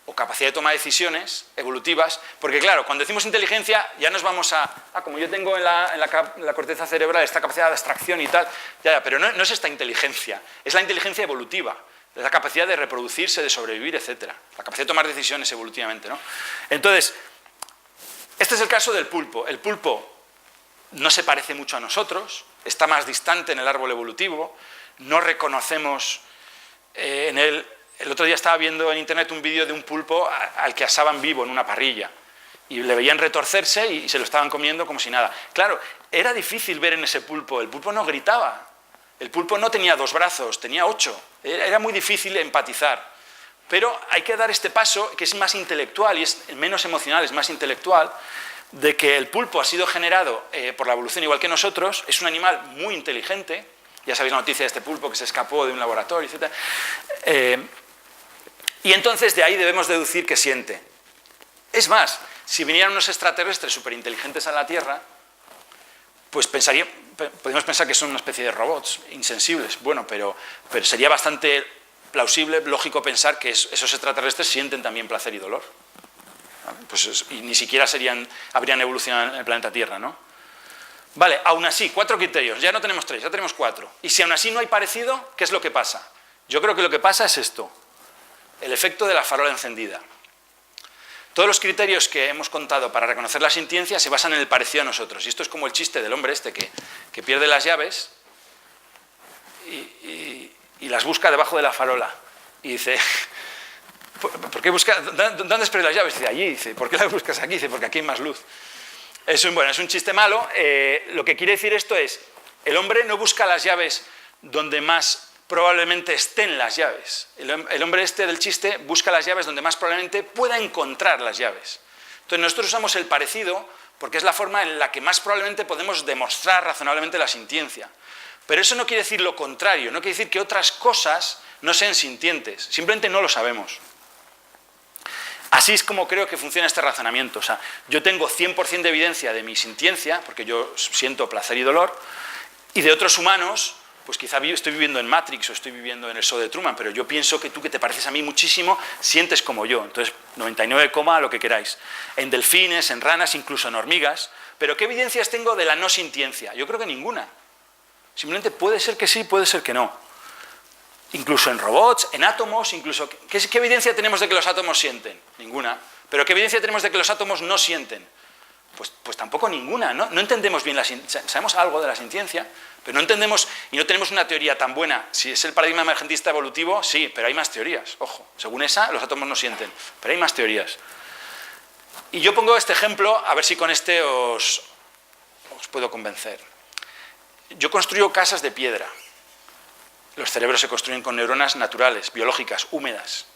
o capacidad de toma de decisiones evolutivas, porque claro, cuando decimos inteligencia ya nos vamos a, como yo tengo en la corteza cerebral esta capacidad de abstracción y tal, pero no es esta inteligencia, es la inteligencia evolutiva, es la capacidad de reproducirse, de sobrevivir, etc. La capacidad de tomar decisiones evolutivamente, ¿no? Entonces, este es el caso del pulpo. El pulpo no se parece mucho a nosotros, está más distante en el árbol evolutivo, no reconocemos en él. El otro día estaba viendo en internet un vídeo de un pulpo al que asaban vivo en una parrilla y le veían retorcerse y se lo estaban comiendo como si nada. Claro, era difícil ver en ese pulpo, el pulpo no gritaba, el pulpo no tenía 2 brazos, tenía 8, era muy difícil empatizar. Pero hay que dar este paso, que es más intelectual y es menos emocional, es más intelectual, de que el pulpo ha sido generado por la evolución igual que nosotros, es un animal muy inteligente, ya sabéis la noticia de este pulpo que se escapó de un laboratorio, etc. Y entonces de ahí debemos deducir que siente. Es más, si vinieran unos extraterrestres superinteligentes a la Tierra, pues podríamos pensar que son una especie de robots insensibles. Bueno, pero sería bastante plausible, lógico pensar que esos extraterrestres sienten también placer y dolor. ¿Vale? Pues y ni siquiera habrían evolucionado en el planeta Tierra, ¿no? Vale, aún así, 4 criterios, ya no tenemos 3, ya tenemos 4. Y si aún así no hay parecido, ¿qué es lo que pasa? Yo creo que lo que pasa es esto. El efecto de la farola encendida. Todos los criterios que hemos contado para reconocer la sintiencia se basan en el parecido a nosotros. Y esto es como el chiste del hombre este que pierde las llaves y las busca debajo de la farola. Y dice, ¿por qué buscas? ¿Dónde has perdido las llaves? Dice, allí. Dice, ¿por qué las buscas aquí? Dice, porque aquí hay más luz. Es un chiste malo. Lo que quiere decir esto es, el hombre no busca las llaves donde más probablemente estén las llaves. El hombre este del chiste busca las llaves donde más probablemente pueda encontrar las llaves. Entonces nosotros usamos el parecido porque es la forma en la que más probablemente podemos demostrar razonablemente la sintiencia. Pero eso no quiere decir lo contrario, no quiere decir que otras cosas no sean sintientes, simplemente no lo sabemos. Así es como creo que funciona este razonamiento. O sea, yo tengo 100% de evidencia de mi sintiencia, porque yo siento placer y dolor, y de otros humanos, pues quizá estoy viviendo en Matrix o estoy viviendo en el show de Truman, pero yo pienso que tú, que te pareces a mí muchísimo, sientes como yo. Entonces, 99, lo que queráis. En delfines, en ranas, incluso en hormigas. Pero ¿qué evidencias tengo de la no sintiencia? Yo creo que ninguna. Simplemente puede ser que sí, puede ser que no. Incluso en robots, en átomos, incluso... ¿Qué evidencia tenemos de que los átomos sienten? Ninguna. ¿Pero qué evidencia tenemos de que los átomos no sienten? Pues tampoco ninguna. No entendemos bien la sintiencia. Sabemos algo de la sintiencia, pero no entendemos y no tenemos una teoría tan buena. Si es el paradigma emergentista evolutivo, sí, pero hay más teorías. Ojo, según esa, los átomos no sienten, pero hay más teorías. Y yo pongo este ejemplo, a ver si con este os puedo convencer. Yo construyo casas de piedra. Los cerebros se construyen con neuronas naturales, biológicas, húmedas.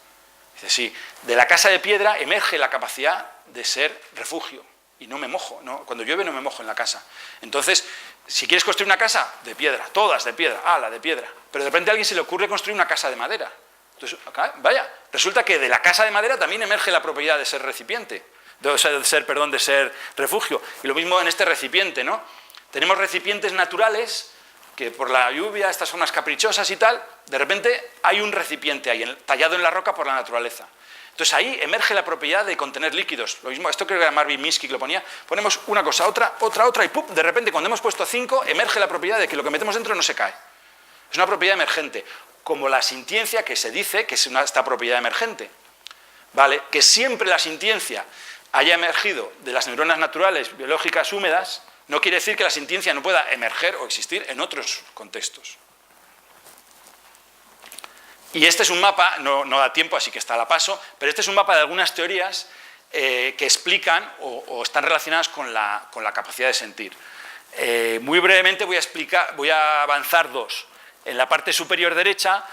Dice, sí, de la casa de piedra emerge la capacidad de ser refugio. Y no me mojo, ¿no? Cuando llueve no me mojo en la casa. Entonces, si quieres construir una casa, de piedra, todas de piedra, la de piedra. Pero de repente a alguien se le ocurre construir una casa de madera. Entonces, vaya, resulta que de la casa de madera también emerge la propiedad de ser recipiente, de ser refugio. Y lo mismo en este recipiente, ¿no? Tenemos recipientes naturales que por la lluvia, estas formas caprichosas y tal, de repente hay un recipiente ahí, tallado en la roca por la naturaleza. Entonces ahí emerge la propiedad de contener líquidos. Lo mismo, esto creo que era Marvin Minsky que lo ponía. Ponemos una cosa, otra, y ¡pum! De repente cuando hemos puesto 5, emerge la propiedad de que lo que metemos dentro no se cae. Es una propiedad emergente, como la sintiencia que se dice que es esta propiedad emergente. ¿Vale? Que siempre la sintiencia haya emergido de las neuronas naturales, biológicas, húmedas, no quiere decir que la sintiencia no pueda emerger o existir en otros contextos. Y este es un mapa, no da tiempo, así que está a la paso, pero este es un mapa de algunas teorías que explican o están relacionadas con la capacidad de sentir. Muy brevemente voy a avanzar 2. En la parte superior derecha,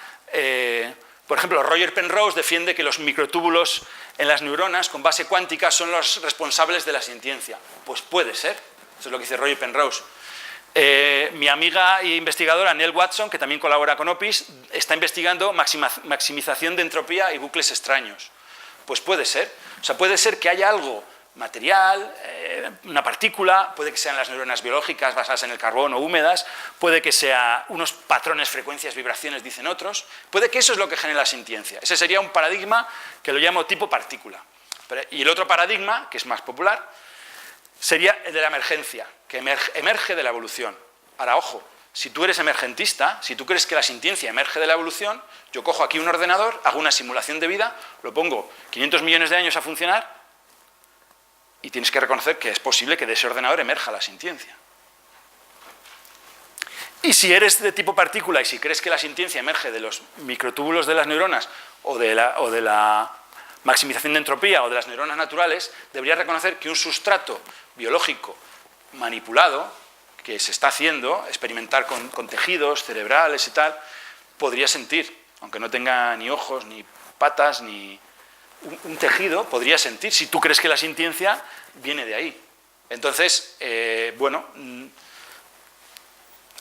por ejemplo, Roger Penrose defiende que los microtúbulos en las neuronas con base cuántica son los responsables de la sintiencia. Pues puede ser, eso es lo que dice Roger Penrose. Mi amiga e investigadora Neil Watson, que también colabora con OPIS, está investigando maximización de entropía y bucles extraños. Pues puede ser. O sea, puede ser que haya algo material, una partícula, puede que sean las neuronas biológicas basadas en el carbono, húmedas, puede que sea unos patrones, frecuencias, vibraciones, dicen otros, puede que eso es lo que genera la sintiencia. Ese sería un paradigma que lo llamo tipo partícula. Y el otro paradigma, que es más popular, sería el de la emergencia, que emerge de la evolución. Ahora, ojo, si tú eres emergentista, si tú crees que la sintiencia emerge de la evolución, yo cojo aquí un ordenador, hago una simulación de vida, lo pongo 500 millones de años a funcionar y tienes que reconocer que es posible que de ese ordenador emerja la sintiencia. Y si eres de tipo partícula y si crees que la sintiencia emerge de los microtúbulos de las neuronas o de la maximización de entropía o de las neuronas naturales, deberías reconocer que un sustrato biológico manipulado, que se está haciendo, experimentar con tejidos cerebrales y tal, podría sentir, aunque no tenga ni ojos, ni patas, ni un tejido, podría sentir, si tú crees que la sintiencia viene de ahí. Entonces, bueno,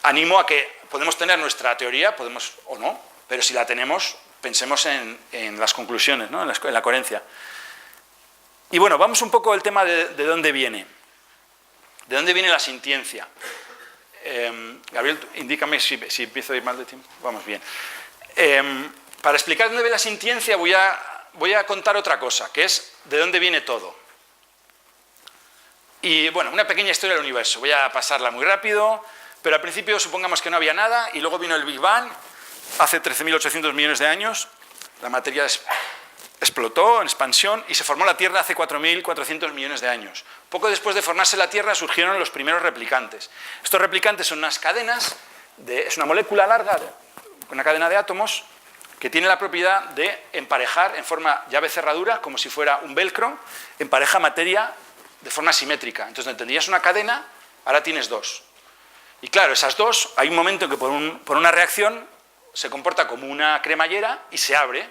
animo a que podemos tener nuestra teoría, podemos o no, pero si la tenemos, pensemos en las conclusiones, ¿no? en la coherencia. Y bueno, vamos un poco al tema de dónde viene. ¿De dónde viene la sintiencia? Gabriel, indícame si empiezo a ir mal de tiempo. Vamos bien. Para explicar dónde viene la sintiencia voy a contar otra cosa, que es de dónde viene todo. Y bueno, una pequeña historia del universo. Voy a pasarla muy rápido, pero al principio supongamos que no había nada y luego vino el Big Bang, hace 13.800 millones de años, la materia explotó en expansión y se formó la Tierra hace 4.400 millones de años. Poco después de formarse la Tierra surgieron los primeros replicantes. Estos replicantes son unas cadenas, es una molécula larga, una cadena de átomos, que tiene la propiedad de emparejar en forma llave-cerradura, como si fuera un velcro, empareja materia de forma simétrica. Entonces, donde tendrías una cadena, ahora tienes dos. Y claro, esas dos, hay un momento en que por una reacción se comporta como una cremallera y se abre.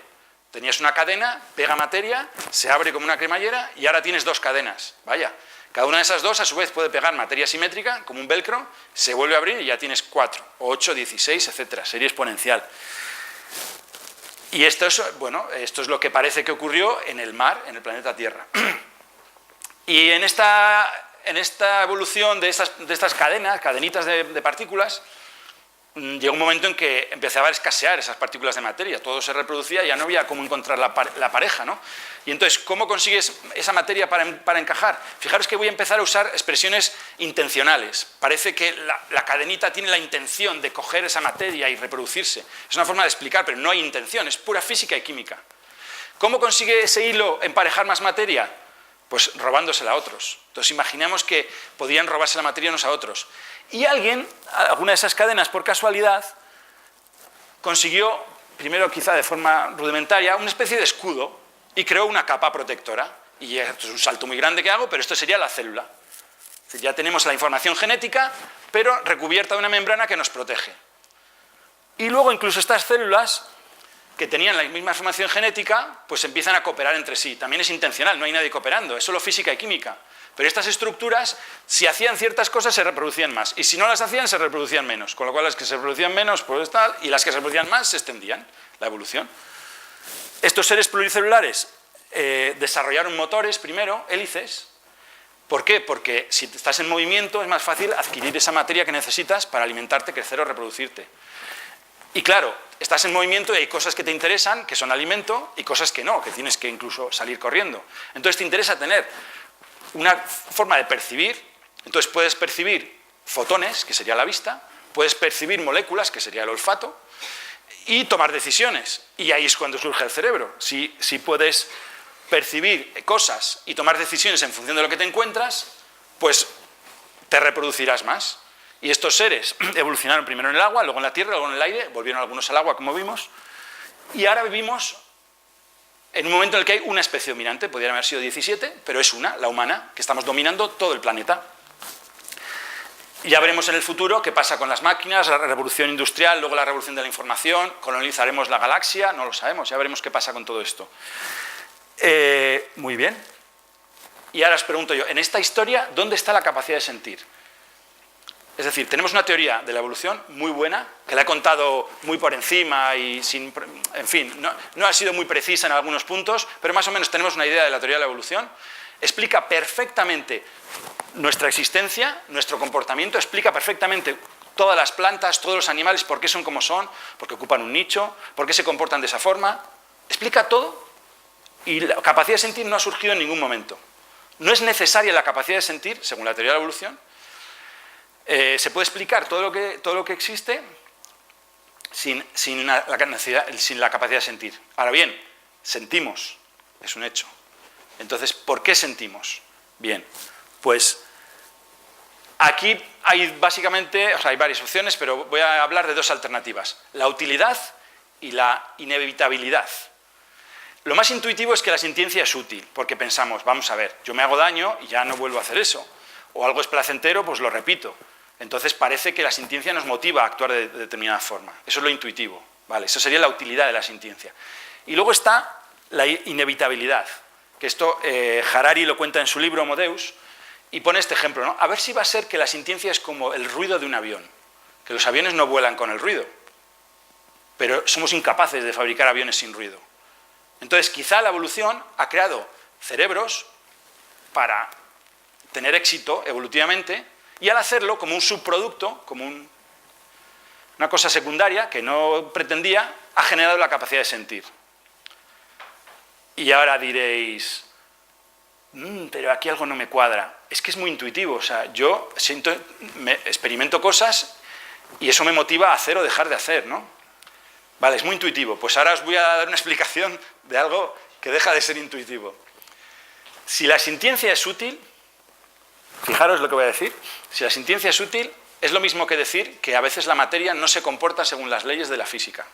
Tenías una cadena, pega materia, se abre como una cremallera y ahora tienes dos cadenas. Vaya, cada una de esas dos a su vez puede pegar materia simétrica, como un velcro, se vuelve a abrir y ya tienes 4, 8, 16, etcétera, serie exponencial. Y esto es, bueno, esto es lo que parece que ocurrió en el mar, en el planeta Tierra. Y en esta evolución de estas cadenitas de partículas, llegó un momento en que empezaba a escasear esas partículas de materia, todo se reproducía y ya no había cómo encontrar la pareja, ¿no? Y entonces, ¿cómo consigues esa materia para encajar? Fijaros que voy a empezar a usar expresiones intencionales. Parece que la cadenita tiene la intención de coger esa materia y reproducirse. Es una forma de explicar, pero no hay intención, es pura física y química. ¿Cómo consigue ese hilo emparejar más materia? Pues robándosela a otros. Entonces, imaginemos que podían robarse la materia unos a otros. Y alguien, alguna de esas cadenas por casualidad, consiguió, primero quizá de forma rudimentaria, una especie de escudo y creó una capa protectora. Y esto es un salto muy grande que hago, pero esto sería la célula. Es decir, ya tenemos la información genética, pero recubierta de una membrana que nos protege. Y luego incluso estas células, que tenían la misma información genética, pues empiezan a cooperar entre sí. También es intencional, no hay nadie cooperando, es solo física y química. Pero estas estructuras, si hacían ciertas cosas, se reproducían más. Y si no las hacían, se reproducían menos. Con lo cual, las que se reproducían menos, pues tal, y las que se reproducían más, se extendían. La evolución. Estos seres pluricelulares desarrollaron motores, primero, hélices. ¿Por qué? Porque si estás en movimiento, es más fácil adquirir esa materia que necesitas para alimentarte, crecer o reproducirte. Y claro, estás en movimiento y hay cosas que te interesan, que son alimento, y cosas que no, que tienes que incluso salir corriendo. Entonces te interesa tener una forma de percibir, entonces puedes percibir fotones, que sería la vista, puedes percibir moléculas, que sería el olfato, y tomar decisiones. Y ahí es cuando surge el cerebro. Si puedes percibir cosas y tomar decisiones en función de lo que te encuentras, pues te reproducirás más. Y estos seres evolucionaron primero en el agua, luego en la tierra, luego en el aire, volvieron algunos al agua, como vimos, y ahora vivimos en un momento en el que hay una especie dominante, podrían haber sido 17, pero es una, la humana, que estamos dominando todo el planeta. Ya veremos en el futuro qué pasa con las máquinas, la revolución industrial, luego la revolución de la información, colonizaremos la galaxia, no lo sabemos, ya veremos qué pasa con todo esto. Muy bien. Y ahora os pregunto yo, en esta historia, ¿dónde está la capacidad de sentir? Es decir, tenemos una teoría de la evolución muy buena, que la he contado muy por encima y en fin, no ha sido muy precisa en algunos puntos, pero más o menos tenemos una idea de la teoría de la evolución. explica perfectamente nuestra existencia, nuestro comportamiento, explica perfectamente todas las plantas, todos los animales, por qué son como son, por qué ocupan un nicho, por qué se comportan de esa forma. Explica todo y la capacidad de sentir no ha surgido en ningún momento. No es necesaria la capacidad de sentir, según la teoría de la evolución. Se puede explicar todo lo que existe sin la capacidad de sentir. Ahora bien, sentimos, es un hecho. Entonces, ¿por qué sentimos? Bien, pues aquí hay básicamente, o sea, hay varias opciones, pero voy a hablar de dos alternativas: la utilidad y la inevitabilidad. Lo más intuitivo es que la sintiencia es útil, porque pensamos, vamos a ver, yo me hago daño y ya no vuelvo a hacer eso, o algo es placentero, pues lo repito. Entonces parece que la sintiencia nos motiva a actuar de determinada forma. Eso es lo intuitivo, ¿vale? Eso sería la utilidad de la sintiencia. Y luego está la inevitabilidad, que esto Harari lo cuenta en su libro Homo Deus, y pone este ejemplo, ¿no? A ver si va a ser que la sintiencia es como el ruido de un avión, que los aviones no vuelan con el ruido, pero somos incapaces de fabricar aviones sin ruido. Entonces, quizá la evolución ha creado cerebros para tener éxito evolutivamente, y al hacerlo, como un subproducto, como una cosa secundaria que no pretendía, ha generado la capacidad de sentir. Y ahora diréis, pero aquí algo no me cuadra. Es que es muy intuitivo, o sea, yo experimento cosas y eso me motiva a hacer o dejar de hacer, ¿no? Vale, es muy intuitivo. Pues ahora os voy a dar una explicación de algo que deja de ser intuitivo. Si la sintiencia es útil, fijaros lo que voy a decir, si la sintiencia es útil, es lo mismo que decir que a veces la materia no se comporta según las leyes de la física.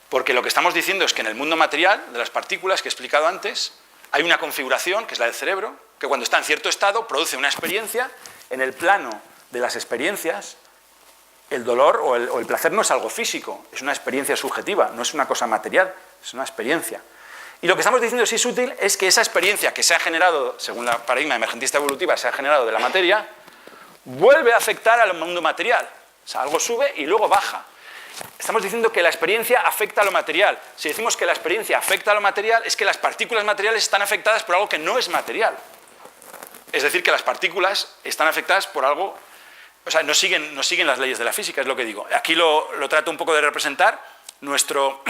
Porque lo que estamos diciendo es que en el mundo material, de las partículas que he explicado antes, hay una configuración, que es la del cerebro, que cuando está en cierto estado produce una experiencia. En el plano de las experiencias, el dolor o el placer no es algo físico, es una experiencia subjetiva, no es una cosa material, es una experiencia. Y lo que estamos diciendo, si es útil, es que esa experiencia que se ha generado, según la paradigma emergentista evolutiva, se ha generado de la materia, vuelve a afectar al mundo material. O sea, algo sube y luego baja. Estamos diciendo que la experiencia afecta a lo material. Si decimos que la experiencia afecta a lo material, es que las partículas materiales están afectadas por algo que no es material. Es decir, que las partículas están afectadas por algo, o sea, no siguen las leyes de la física, es lo que digo. Aquí lo trato un poco de representar. Nuestro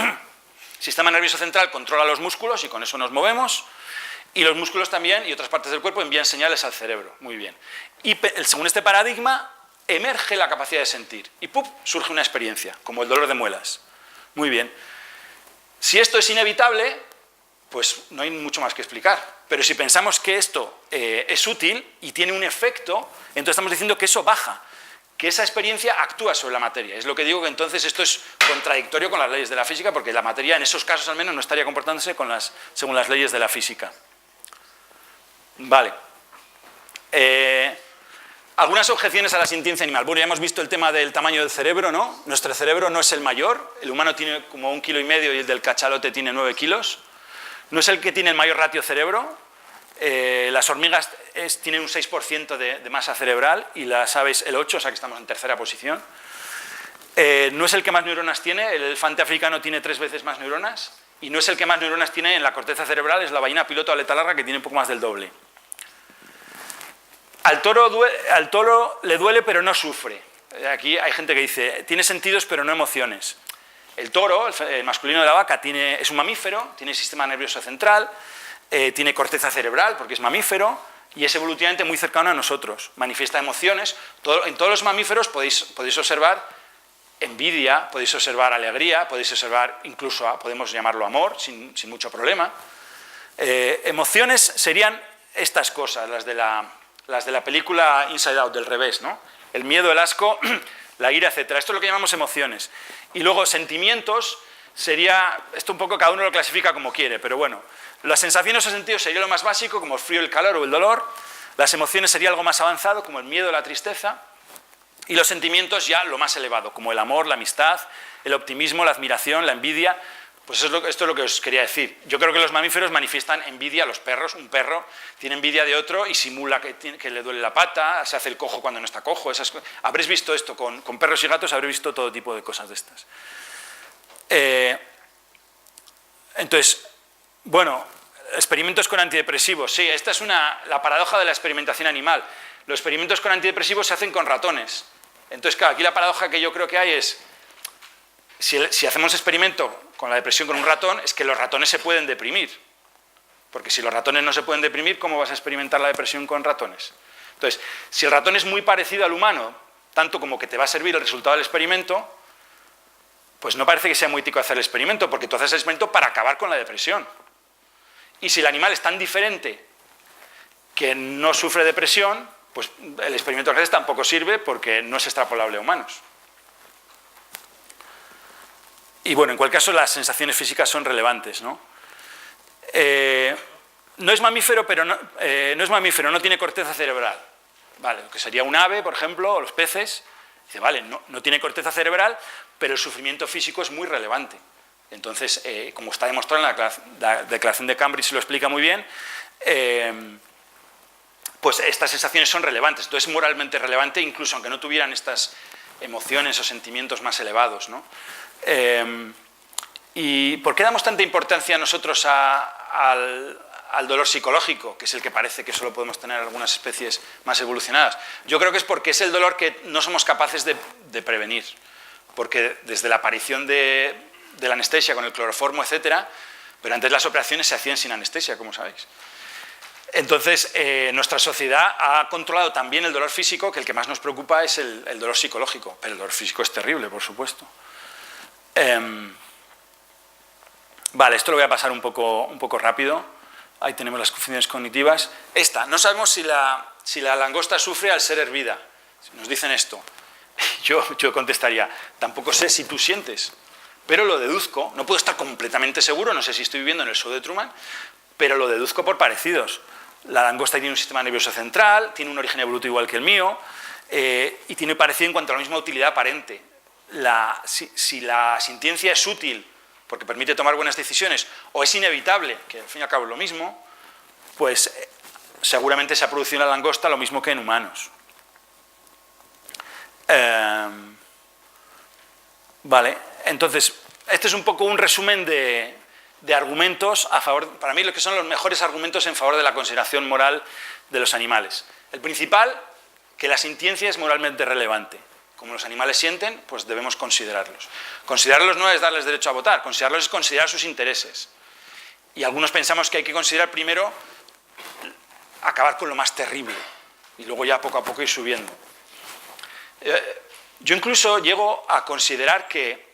sistema nervioso central controla los músculos y con eso nos movemos, y los músculos también y otras partes del cuerpo envían señales al cerebro. Muy bien. Y según este paradigma, emerge la capacidad de sentir y ¡pum!, surge una experiencia, como el dolor de muelas. Muy bien. Si esto es inevitable, pues no hay mucho más que explicar. Pero si pensamos que esto es útil y tiene un efecto, entonces estamos diciendo que eso baja, que esa experiencia actúa sobre la materia. Es lo que digo, que entonces esto es contradictorio con las leyes de la física, porque la materia en esos casos al menos no estaría comportándose según las leyes de la física. Vale. Algunas objeciones a la sintiencia animal. Bueno, ya hemos visto el tema del tamaño del cerebro, ¿no? Nuestro cerebro no es el mayor, el humano tiene como 1,5 kilos y el del cachalote tiene 9 kilos. No es el que tiene el mayor ratio cerebro. Las hormigas tienen un 6% de masa cerebral y las aves el 8%, o sea que estamos en tercera posición. No es el que más neuronas tiene, el elefante africano tiene 3 veces más neuronas, y no es el que más neuronas tiene en la corteza cerebral, es la ballena piloto aleta larga, que tiene un poco más del doble. Al toro le duele pero no sufre. Aquí hay gente que dice, tiene sentidos pero no emociones. El toro, el masculino de la vaca, es un mamífero, tiene sistema nervioso central, tiene corteza cerebral porque es mamífero y es evolutivamente muy cercano a nosotros. Manifiesta emociones. En todos los mamíferos podéis observar envidia, podéis observar alegría, podéis observar incluso, podemos llamarlo amor, sin mucho problema. Emociones serían estas cosas, las de la película Inside Out, del revés, ¿no? El miedo, el asco, la ira, etc. Esto es lo que llamamos emociones. Y luego sentimientos sería, esto un poco cada uno lo clasifica como quiere, pero bueno, las sensaciones o sentidos sería lo más básico, como el frío, el calor o el dolor. Las emociones sería algo más avanzado, como el miedo, la tristeza. Y los sentimientos ya lo más elevado, como el amor, la amistad, el optimismo, la admiración, la envidia. Pues esto es lo que os quería decir. Yo creo que los mamíferos manifiestan envidia a los perros. Un perro tiene envidia de otro y simula que le duele la pata, se hace el cojo cuando no está cojo. Habréis visto esto con perros y gatos, habréis visto todo tipo de cosas de estas. Entonces, bueno, experimentos con antidepresivos. Sí, esta es la paradoja de la experimentación animal. Los experimentos con antidepresivos se hacen con ratones. Entonces, claro, aquí la paradoja que yo creo que hay es, si hacemos experimento con la depresión con un ratón, es que los ratones se pueden deprimir. Porque si los ratones no se pueden deprimir, ¿cómo vas a experimentar la depresión con ratones? Entonces, si el ratón es muy parecido al humano, tanto como que te va a servir el resultado del experimento, pues no parece que sea muy ético hacer el experimento, porque tú haces el experimento para acabar con la depresión. Y si el animal es tan diferente que no sufre depresión, pues el experimento que haces tampoco sirve porque no es extrapolable a humanos. Y bueno, en cualquier caso las sensaciones físicas son relevantes, ¿no? No es mamífero, pero no tiene corteza cerebral. Vale, lo que sería un ave, por ejemplo, o los peces. Dice, vale, no tiene corteza cerebral, pero el sufrimiento físico es muy relevante. Entonces, como está demostrado en la Declaración de Cambridge, se lo explica muy bien, pues estas sensaciones son relevantes. Entonces, es moralmente relevante, incluso aunque no tuvieran estas emociones o sentimientos más elevados, ¿no? ¿Y por qué damos tanta importancia nosotros al dolor psicológico, que es el que parece que solo podemos tener en algunas especies más evolucionadas? Yo creo que es porque es el dolor que no somos capaces de prevenir. Porque desde la aparición de la anestesia con el cloroformo, etcétera, pero antes las operaciones se hacían sin anestesia, como sabéis. Entonces, nuestra sociedad ha controlado también el dolor físico, que el que más nos preocupa es el dolor psicológico, pero el dolor físico es terrible, por supuesto. Vale, esto lo voy a pasar un poco rápido. Ahí tenemos las funciones cognitivas. No sabemos si la langosta sufre al ser hervida. Nos dicen esto. Yo contestaría, tampoco sé si tú sientes, pero lo deduzco. No puedo estar completamente seguro, no sé si estoy viviendo en el show de Truman, pero lo deduzco por parecidos. La langosta tiene un sistema nervioso central, tiene un origen evolutivo igual que el mío, y tiene parecido en cuanto a la misma utilidad aparente. Si la sintiencia es útil porque permite tomar buenas decisiones, o es inevitable, que al fin y al cabo es lo mismo, pues seguramente se ha producido en la langosta lo mismo que en humanos. Vale, entonces, este es un poco un resumen de argumentos a favor, para mí lo que son los mejores argumentos en favor de la consideración moral de los animales. El principal, que la sintiencia es moralmente relevante. Como los animales sienten, pues debemos considerarlos. Considerarlos no es darles derecho a votar, considerarlos es considerar sus intereses. Y algunos pensamos que hay que considerar primero acabar con lo más terrible y luego ya poco a poco ir subiendo. Yo incluso llego a considerar que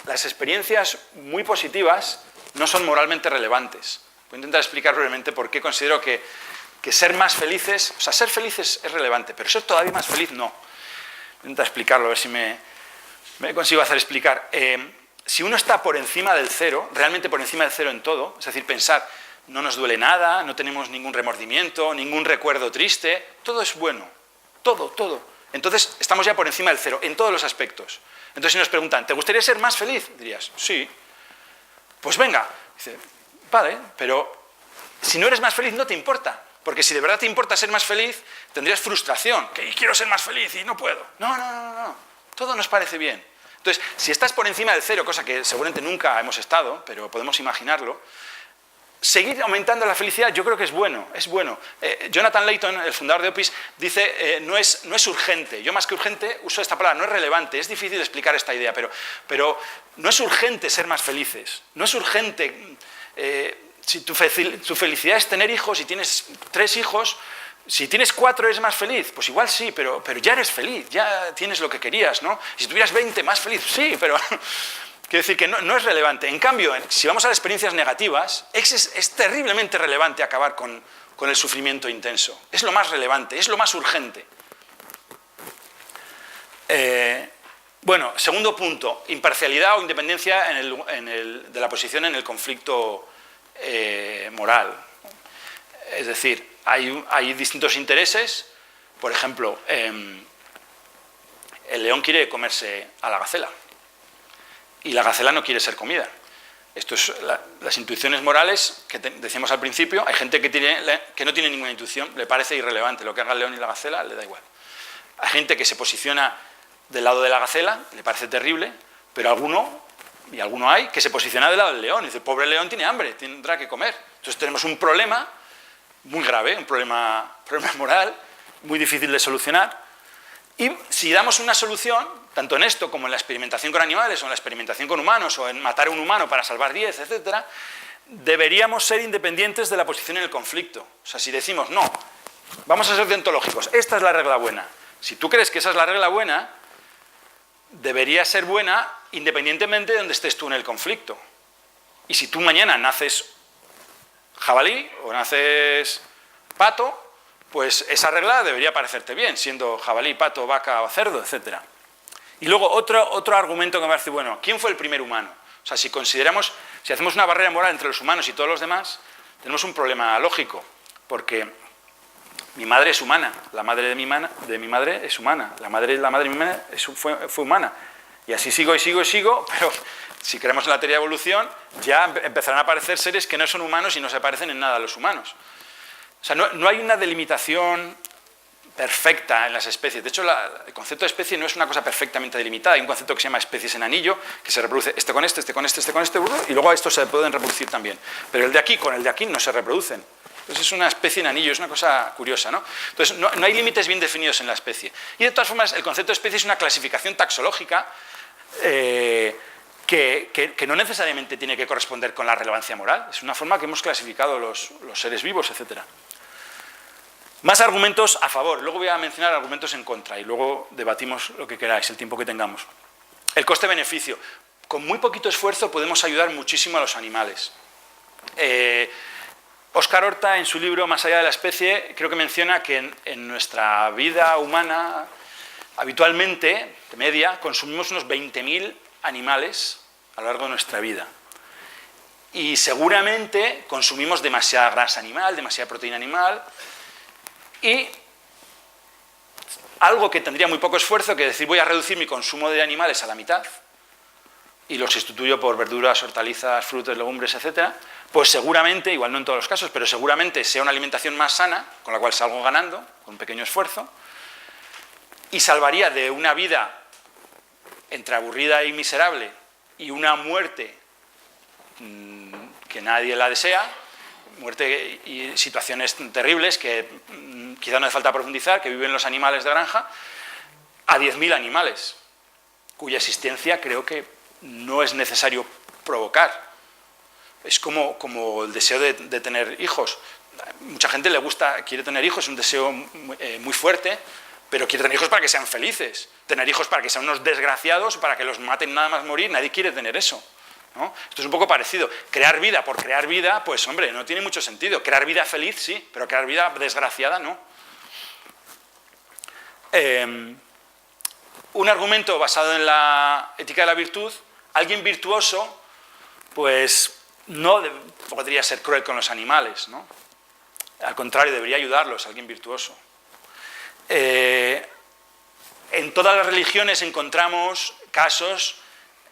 las experiencias muy positivas no son moralmente relevantes. Voy a intentar explicar brevemente por qué considero que ser más felices, o sea, ser felices es relevante, pero ser todavía más feliz no. Voy a intentar explicarlo, a ver si me consigo hacer explicar. Si uno está por encima del cero, realmente por encima del cero en todo, es decir, pensar, no nos duele nada, no tenemos ningún remordimiento, ningún recuerdo triste, todo es bueno, todo. Entonces, estamos ya por encima del cero, en todos los aspectos. Entonces, si nos preguntan, ¿te gustaría ser más feliz? Dirías, sí. Pues venga. Dice, vale, pero si no eres más feliz no te importa. Porque si de verdad te importa ser más feliz, tendrías frustración. Que quiero ser más feliz y no puedo. No. Todo nos parece bien. Entonces, si estás por encima del cero, cosa que seguramente nunca hemos estado, pero podemos imaginarlo, seguir aumentando la felicidad yo creo que es bueno. Jonathan Layton, el fundador de Opis, dice no es urgente. Yo más que urgente uso esta palabra, no es relevante. Es difícil explicar esta idea, pero no es urgente ser más felices. No es urgente. Si tu felicidad es tener hijos y tienes 3 hijos, si tienes 4 eres más feliz, pues igual sí, pero ya eres feliz, ya tienes lo que querías, ¿no? Si tuvieras 20 más feliz, sí, pero quiero decir que no es relevante. En cambio, si vamos a las experiencias negativas, es terriblemente relevante acabar con el sufrimiento intenso. Es lo más relevante, es lo más urgente. Bueno, segundo punto, imparcialidad o independencia de la posición en el conflicto moral. Es decir, hay distintos intereses. Por ejemplo, el león quiere comerse a la gacela y la gacela no quiere ser comida. Esto es las intuiciones morales que decíamos al principio. Hay gente que no tiene ninguna intuición, le parece irrelevante lo que haga el león y la gacela, le da igual. Hay gente que se posiciona del lado de la gacela, le parece terrible, pero alguno y alguno hay, que se posiciona del lado del león. Y dice, el pobre león tiene hambre, tendrá que comer. Entonces tenemos un problema muy grave, un problema moral, muy difícil de solucionar. Y si damos una solución, tanto en esto como en la experimentación con animales, o en la experimentación con humanos, o en matar a un humano para salvar 10, etc., deberíamos ser independientes de la posición en el conflicto. O sea, si decimos, no, vamos a ser deontológicos, esta es la regla buena. Si tú crees que esa es la regla buena, debería ser buena independientemente de donde estés tú en el conflicto. Y si tú mañana naces jabalí o naces pato, pues esa regla debería parecerte bien, siendo jabalí, pato, vaca o cerdo, etc. Y luego otro argumento que me parece bueno, ¿quién fue el primer humano? O sea, si hacemos una barrera moral entre los humanos y todos los demás, tenemos un problema lógico, porque mi madre es humana, la madre de mi madre es humana, la madre de mi madre fue humana. Y así sigo y sigo y sigo, pero si creemos en la teoría de evolución, ya empezarán a aparecer seres que no son humanos y no se parecen en nada a los humanos. O sea, no hay una delimitación perfecta en las especies. De hecho, el concepto de especie no es una cosa perfectamente delimitada. Hay un concepto que se llama especies en anillo, que se reproduce este con este, este con este, este con este, y luego a estos se pueden reproducir también. Pero el de aquí con el de aquí no se reproducen. Entonces es una especie en anillo, es una cosa curiosa, ¿no? Entonces no hay límites bien definidos en la especie. Y de todas formas, el concepto de especie es una clasificación taxológica que no necesariamente tiene que corresponder con la relevancia moral. Es una forma que hemos clasificado los seres vivos, etc. Más argumentos a favor. Luego voy a mencionar argumentos en contra y luego debatimos lo que queráis, el tiempo que tengamos. El coste-beneficio. Con muy poquito esfuerzo podemos ayudar muchísimo a los animales. Óscar Horta, en su libro Más allá de la especie, creo que menciona que en nuestra vida humana, habitualmente, de media, consumimos unos 20.000 animales a lo largo de nuestra vida. Y seguramente consumimos demasiada grasa animal, demasiada proteína animal, y algo que tendría muy poco esfuerzo, que decir voy a reducir mi consumo de animales a la mitad, y los sustituyo por verduras, hortalizas, frutos, legumbres, etc., pues seguramente, igual no en todos los casos, pero seguramente sea una alimentación más sana, con la cual salgo ganando, con un pequeño esfuerzo, y salvaría de una vida entre aburrida y miserable y una muerte que nadie la desea, muerte y situaciones terribles que quizá no hace falta profundizar, que viven los animales de granja, a 10.000 animales, cuya existencia creo que no es necesario provocar. Es como el deseo de tener hijos. Mucha gente quiere tener hijos, es un deseo muy fuerte, pero quiere tener hijos para que sean felices. Tener hijos para que sean unos desgraciados, para que los maten nada más morir, nadie quiere tener eso, ¿no? Esto es un poco parecido. Crear vida por crear vida, pues hombre, no tiene mucho sentido. Crear vida feliz, sí, pero crear vida desgraciada, no. Un argumento basado en la ética de la virtud, alguien virtuoso, pues no podría ser cruel con los animales, ¿no? Al contrario, debería ayudarlos, alguien virtuoso. En todas las religiones encontramos casos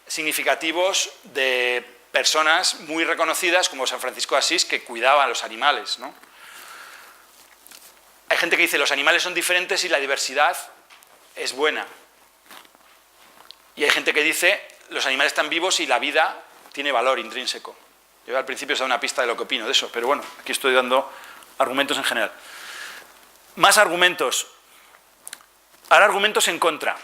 significativos de personas muy reconocidas, como San Francisco de Asís, que cuidaban a los animales, ¿no? Hay gente que dice los animales son diferentes y la diversidad es buena. Y hay gente que dice los animales están vivos y la vida tiene valor intrínseco. Yo al principio os he dado una pista de lo que opino de eso, pero bueno, aquí estoy dando argumentos en general. Más argumentos. Ahora argumentos en contra.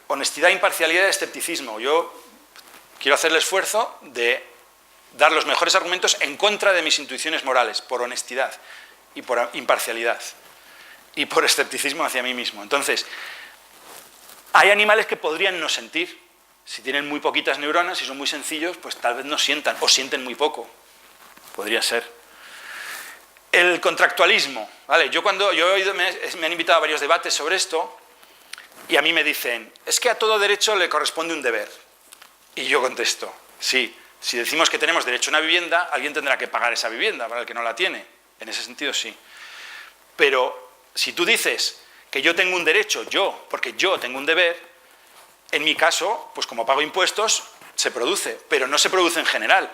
Honestidad, imparcialidad y escepticismo. Yo quiero hacer el esfuerzo de dar los mejores argumentos en contra de mis intuiciones morales, por honestidad y por imparcialidad y por escepticismo hacia mí mismo. Entonces, hay animales que podrían no sentir. Si tienen muy poquitas neuronas y son muy sencillos, pues tal vez no sientan, o sienten muy poco. Podría ser. El contractualismo, ¿vale? Me han invitado a varios debates sobre esto y a mí me dicen, es que a todo derecho le corresponde un deber. Y yo contesto, sí, si decimos que tenemos derecho a una vivienda, alguien tendrá que pagar esa vivienda para el que no la tiene. En ese sentido, sí. Pero si tú dices que yo tengo un derecho, porque yo tengo un deber, en mi caso, pues como pago impuestos, se produce, pero no se produce en general.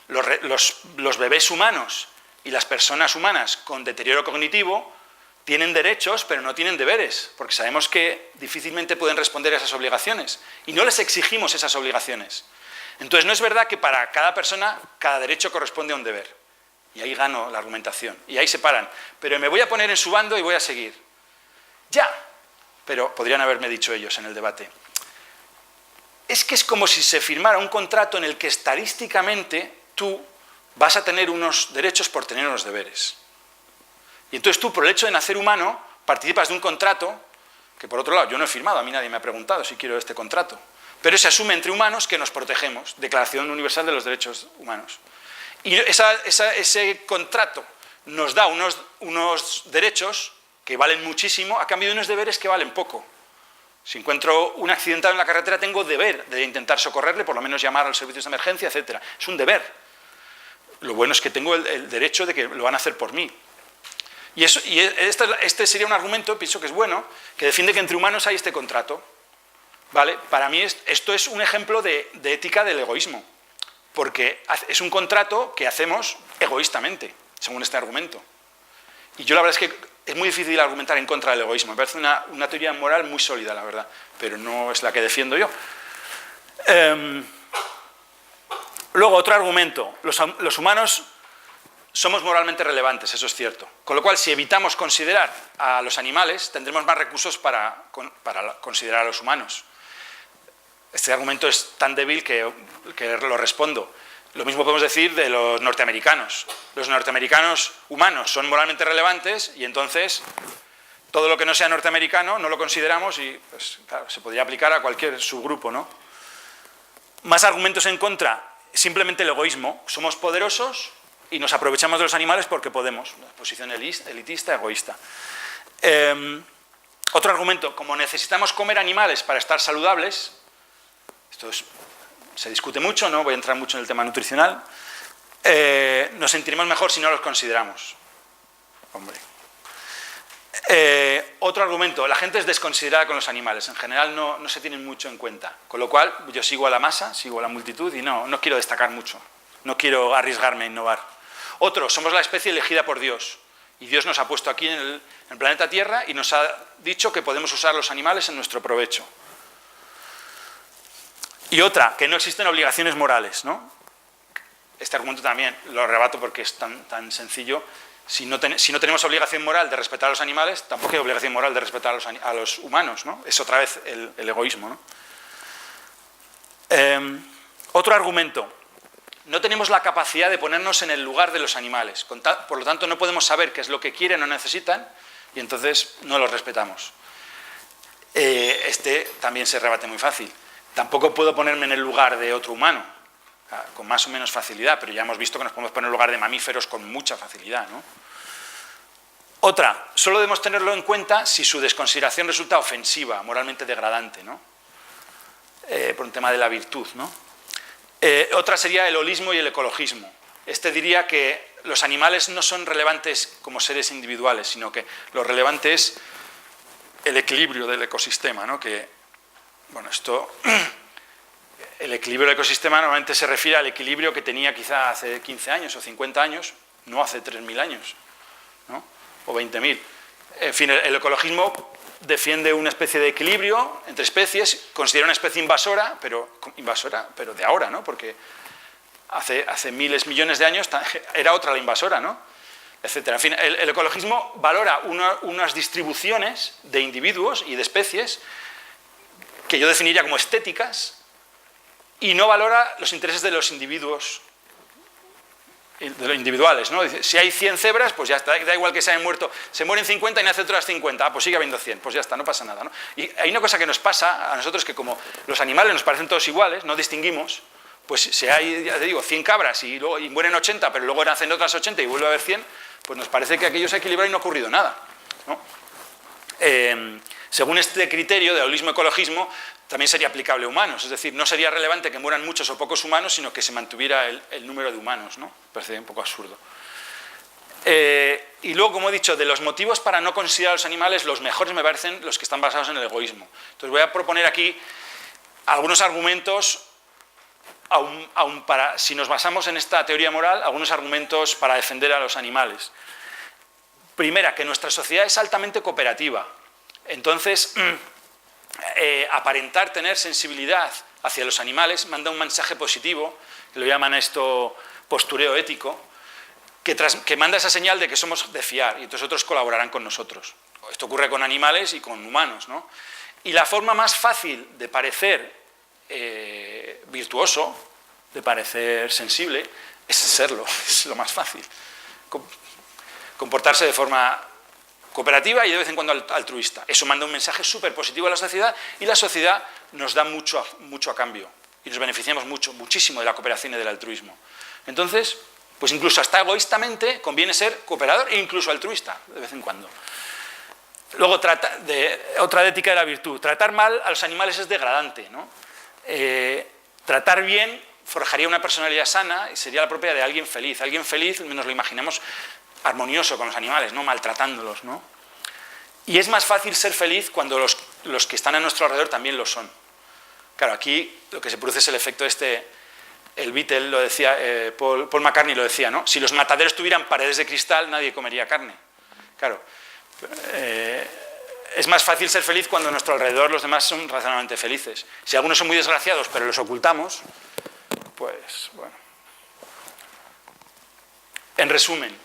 Los bebés humanos y las personas humanas con deterioro cognitivo tienen derechos, pero no tienen deberes, porque sabemos que difícilmente pueden responder a esas obligaciones, y no les exigimos esas obligaciones. Entonces, no es verdad que para cada persona, cada derecho corresponde a un deber. Y ahí gano la argumentación, y ahí se paran. Pero me voy a poner en su bando y voy a seguir. Ya, pero podrían haberme dicho ellos en el debate. Es que es como si se firmara un contrato en el que estadísticamente tú vas a tener unos derechos por tener unos deberes. Y entonces tú, por el hecho de nacer humano, participas de un contrato que, por otro lado, yo no he firmado, a mí nadie me ha preguntado si quiero este contrato. Pero se asume entre humanos que nos protegemos, Declaración Universal de los Derechos Humanos. Y ese contrato nos da unos derechos que valen muchísimo a cambio de unos deberes que valen poco. Si encuentro un accidentado en la carretera, tengo deber de intentar socorrerle, por lo menos llamar a los servicios de emergencia, etc. Es un deber. Lo bueno es que tengo el derecho de que lo van a hacer por mí. Y este sería un argumento, pienso que es bueno, que defiende que entre humanos hay este contrato. ¿Vale? Para mí esto es un ejemplo de ética del egoísmo, porque es un contrato que hacemos egoístamente, según este argumento. Y yo la verdad es que es muy difícil argumentar en contra del egoísmo, me parece una teoría moral muy sólida, la verdad, pero no es la que defiendo yo. Luego, otro argumento, los humanos somos moralmente relevantes, eso es cierto. Con lo cual, si evitamos considerar a los animales, tendremos más recursos para considerar a los humanos. Este argumento es tan débil que lo respondo. Lo mismo podemos decir de los norteamericanos. Los norteamericanos humanos son moralmente relevantes y entonces todo lo que no sea norteamericano no lo consideramos y pues, claro, se podría aplicar a cualquier subgrupo, ¿no? Más argumentos en contra, simplemente el egoísmo. Somos poderosos y nos aprovechamos de los animales porque podemos. Una posición elitista, egoísta. Otro argumento, como necesitamos comer animales para estar saludables, esto se discute mucho, no voy a entrar mucho en el tema nutricional, nos sentiremos mejor si no los consideramos. Hombre. Otro argumento, la gente es desconsiderada con los animales, en general no se tienen mucho en cuenta, con lo cual yo sigo a la masa, sigo a la multitud y no quiero destacar mucho, no quiero arriesgarme a innovar. Otro, somos la especie elegida por Dios y Dios nos ha puesto aquí en el planeta Tierra y nos ha dicho que podemos usar los animales en nuestro provecho. Y otra, que no existen obligaciones morales, ¿no? Este argumento también lo rebato porque es tan sencillo. Si no tenemos obligación moral de respetar a los animales, tampoco hay obligación moral de respetar a los humanos, ¿no? Es otra vez el egoísmo, ¿no? Otro argumento, no tenemos la capacidad de ponernos en el lugar de los animales, por lo tanto no podemos saber qué es lo que quieren o necesitan y entonces no los respetamos. Este también se rebate muy fácil. Tampoco puedo ponerme en el lugar de otro humano, con más o menos facilidad, pero ya hemos visto que nos podemos poner en el lugar de mamíferos con mucha facilidad, ¿no? Otra, solo debemos tenerlo en cuenta si su desconsideración resulta ofensiva, moralmente degradante, ¿no? Por un tema de la virtud, ¿no? Otra sería el holismo y el ecologismo. Este diría que los animales no son relevantes como seres individuales, sino que lo relevante es el equilibrio del ecosistema, ¿no? Bueno, el equilibrio del ecosistema normalmente se refiere al equilibrio que tenía quizá hace 15 años o 50 años, no hace 3.000 años, ¿no? O 20.000. En fin, el ecologismo defiende una especie de equilibrio entre especies, considera una especie invasora, pero de ahora, ¿no? Porque hace miles, millones de años era otra la invasora, ¿no? Etcétera. En fin, el ecologismo valora unas distribuciones de individuos y de especies que yo definiría como estéticas, y no valora los intereses de los individuos, de los individuales, ¿no? Dice, si hay 100 cebras, pues ya está, da igual que se hayan muerto, se mueren 50 y nace otras 50, pues sigue habiendo 100, pues ya está, no pasa nada, ¿no? Y hay una cosa que nos pasa a nosotros, que como los animales nos parecen todos iguales, no distinguimos, pues si hay, ya te digo, 100 cabras y mueren 80, pero luego nacen otras 80 y vuelve a haber 100, pues nos parece que aquello se ha equilibrado y no ha ocurrido nada, ¿no? Según este criterio de holismo-ecologismo, también sería aplicable a humanos, es decir, no sería relevante que mueran muchos o pocos humanos, sino que se mantuviera el número de humanos, ¿no? Parece un poco absurdo. Y luego, como he dicho, de los motivos para no considerar a los animales, los mejores me parecen los que están basados en el egoísmo. Entonces voy a proponer aquí algunos argumentos, si nos basamos en esta teoría moral, algunos argumentos para defender a los animales. Primera, que nuestra sociedad es altamente cooperativa. Entonces, aparentar tener sensibilidad hacia los animales manda un mensaje positivo, que lo llaman esto postureo ético, que manda esa señal de que somos de fiar y entonces otros colaborarán con nosotros. Esto ocurre con animales y con humanos, ¿no? Y la forma más fácil de parecer virtuoso, de parecer sensible, es serlo, es lo más fácil. Comportarse de forma cooperativa y de vez en cuando altruista. Eso manda un mensaje súper positivo a la sociedad y la sociedad nos da mucho a cambio y nos beneficiamos muchísimo de la cooperación y del altruismo. Entonces, pues incluso hasta egoístamente conviene ser cooperador e incluso altruista de vez en cuando. Luego, otra ética de la virtud. Tratar mal a los animales es degradante, ¿no? Tratar bien forjaría una personalidad sana y sería la propia de alguien feliz. Alguien feliz nos lo imaginamos armonioso con los animales, no maltratándolos, ¿no? Y es más fácil ser feliz cuando los que están a nuestro alrededor también lo son. Claro, aquí lo que se produce es el efecto el Beatle lo decía, Paul McCartney lo decía, ¿no? Si los mataderos tuvieran paredes de cristal, nadie comería carne. Claro, es más fácil ser feliz cuando a nuestro alrededor los demás son razonablemente felices. Si algunos son muy desgraciados, pero los ocultamos, pues, bueno. En resumen,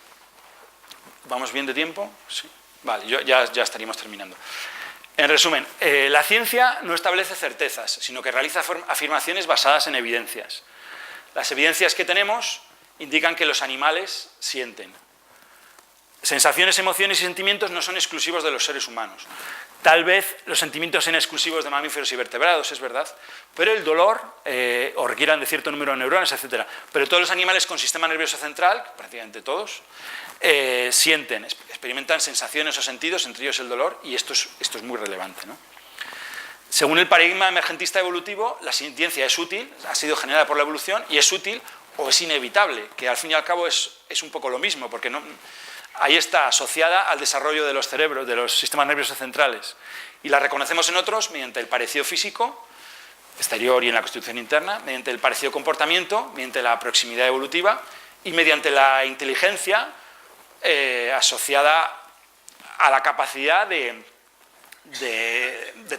¿vamos bien de tiempo? Sí. Vale, ya estaríamos terminando. En resumen, la ciencia no establece certezas, sino que realiza afirmaciones basadas en evidencias. Las evidencias que tenemos indican que los animales sienten. Sensaciones, emociones y sentimientos no son exclusivos de los seres humanos. Tal vez los sentimientos sean exclusivos de mamíferos y vertebrados, es verdad, pero el dolor, o requieran de cierto número de neuronas, etc. Pero todos los animales con sistema nervioso central, prácticamente todos, sienten, experimentan sensaciones o sentidos, entre ellos el dolor, y esto es muy relevante, ¿no? Según el paradigma emergentista evolutivo, la sintiencia es útil, ha sido generada por la evolución, y es útil o es inevitable, que al fin y al cabo es un poco lo mismo, porque ahí está asociada al desarrollo de los cerebros, de los sistemas nerviosos centrales, y la reconocemos en otros mediante el parecido físico, exterior y en la constitución interna, mediante el parecido comportamiento, mediante la proximidad evolutiva, y mediante la inteligencia asociada a la capacidad de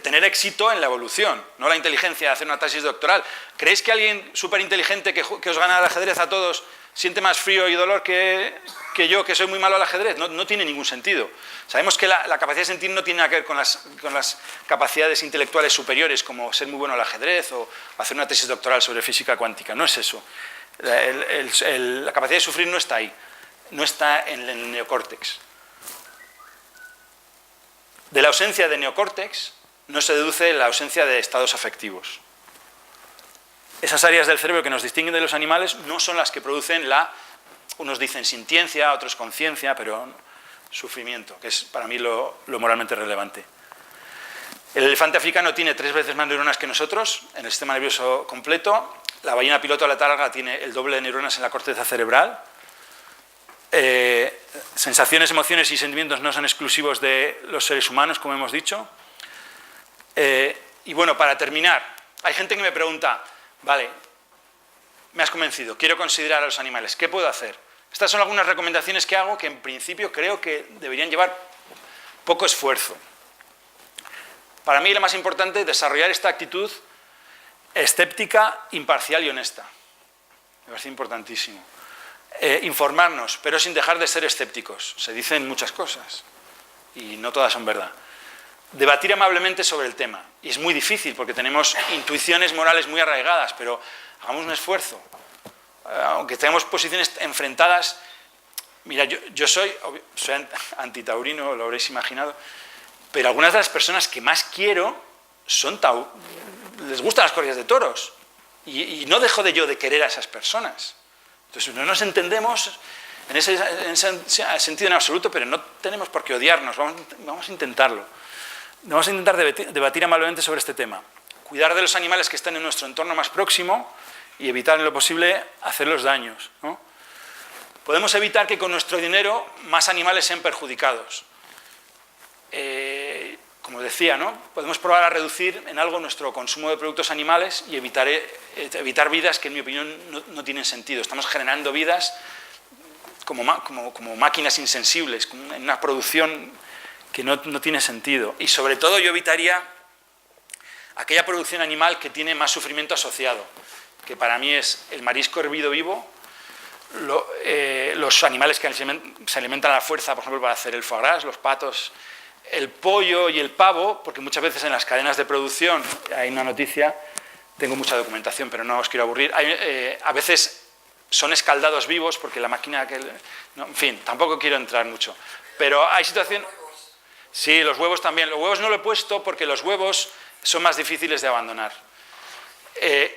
tener éxito en la evolución, no la inteligencia de hacer una tesis doctoral. ¿Creéis que alguien súper inteligente que os gana al ajedrez a todos siente más frío y dolor que yo, que soy muy malo al ajedrez? No tiene ningún sentido. Sabemos que la capacidad de sentir no tiene nada que ver con las capacidades intelectuales superiores, como ser muy bueno al ajedrez o hacer una tesis doctoral sobre física cuántica. No es eso. La capacidad de sufrir no está ahí. No está en el neocórtex. De la ausencia de neocórtex no se deduce la ausencia de estados afectivos. Esas áreas del cerebro que nos distinguen de los animales no son las que producen unos dicen sintiencia, otros conciencia, pero sufrimiento, que es para mí lo moralmente relevante. El elefante africano tiene 3 veces más neuronas que nosotros en el sistema nervioso completo. La ballena piloto de la targa tiene el doble de neuronas en la corteza cerebral. Sensaciones, emociones y sentimientos no son exclusivos de los seres humanos, como hemos dicho. Y bueno, para terminar, hay gente que me pregunta, vale, me has convencido, quiero considerar a los animales, ¿qué puedo hacer? Estas son algunas recomendaciones que hago que en principio creo que deberían llevar poco esfuerzo. Para mí lo más importante es desarrollar esta actitud escéptica, imparcial y honesta. Me parece importantísimo. Informarnos, pero sin dejar de ser escépticos. Se dicen muchas cosas y no todas son verdad. Debatir amablemente sobre el tema. Y es muy difícil porque tenemos intuiciones morales muy arraigadas, pero hagamos un esfuerzo. Aunque tengamos posiciones enfrentadas. Mira, yo soy antitaurino, lo habréis imaginado, pero algunas de las personas que más quiero les gustan las corridas de toros. Y no dejo de querer a esas personas. Entonces no nos entendemos en ese sentido en absoluto, pero no tenemos por qué odiarnos, vamos a intentarlo. Vamos a intentar debatir amablemente sobre este tema. Cuidar de los animales que están en nuestro entorno más próximo y evitar en lo posible hacerlos daños, ¿no? Podemos evitar que con nuestro dinero más animales sean perjudicados. Como decía, ¿no? Podemos probar a reducir en algo nuestro consumo de productos animales y evitar vidas que, en mi opinión, no tienen sentido. Estamos generando vidas como máquinas insensibles, en una producción que no tiene sentido. Y sobre todo yo evitaría aquella producción animal que tiene más sufrimiento asociado, que para mí es el marisco hervido vivo, los animales que se alimentan a la fuerza, por ejemplo, para hacer el foie gras, los patos, el pollo y el pavo, porque muchas veces en las cadenas de producción, hay una noticia, tengo mucha documentación, pero no os quiero aburrir, a veces son escaldados vivos porque la máquina que... No, en fin, tampoco quiero entrar mucho, pero hay situaciones... Sí, los huevos también. Los huevos no lo he puesto porque los huevos son más difíciles de abandonar.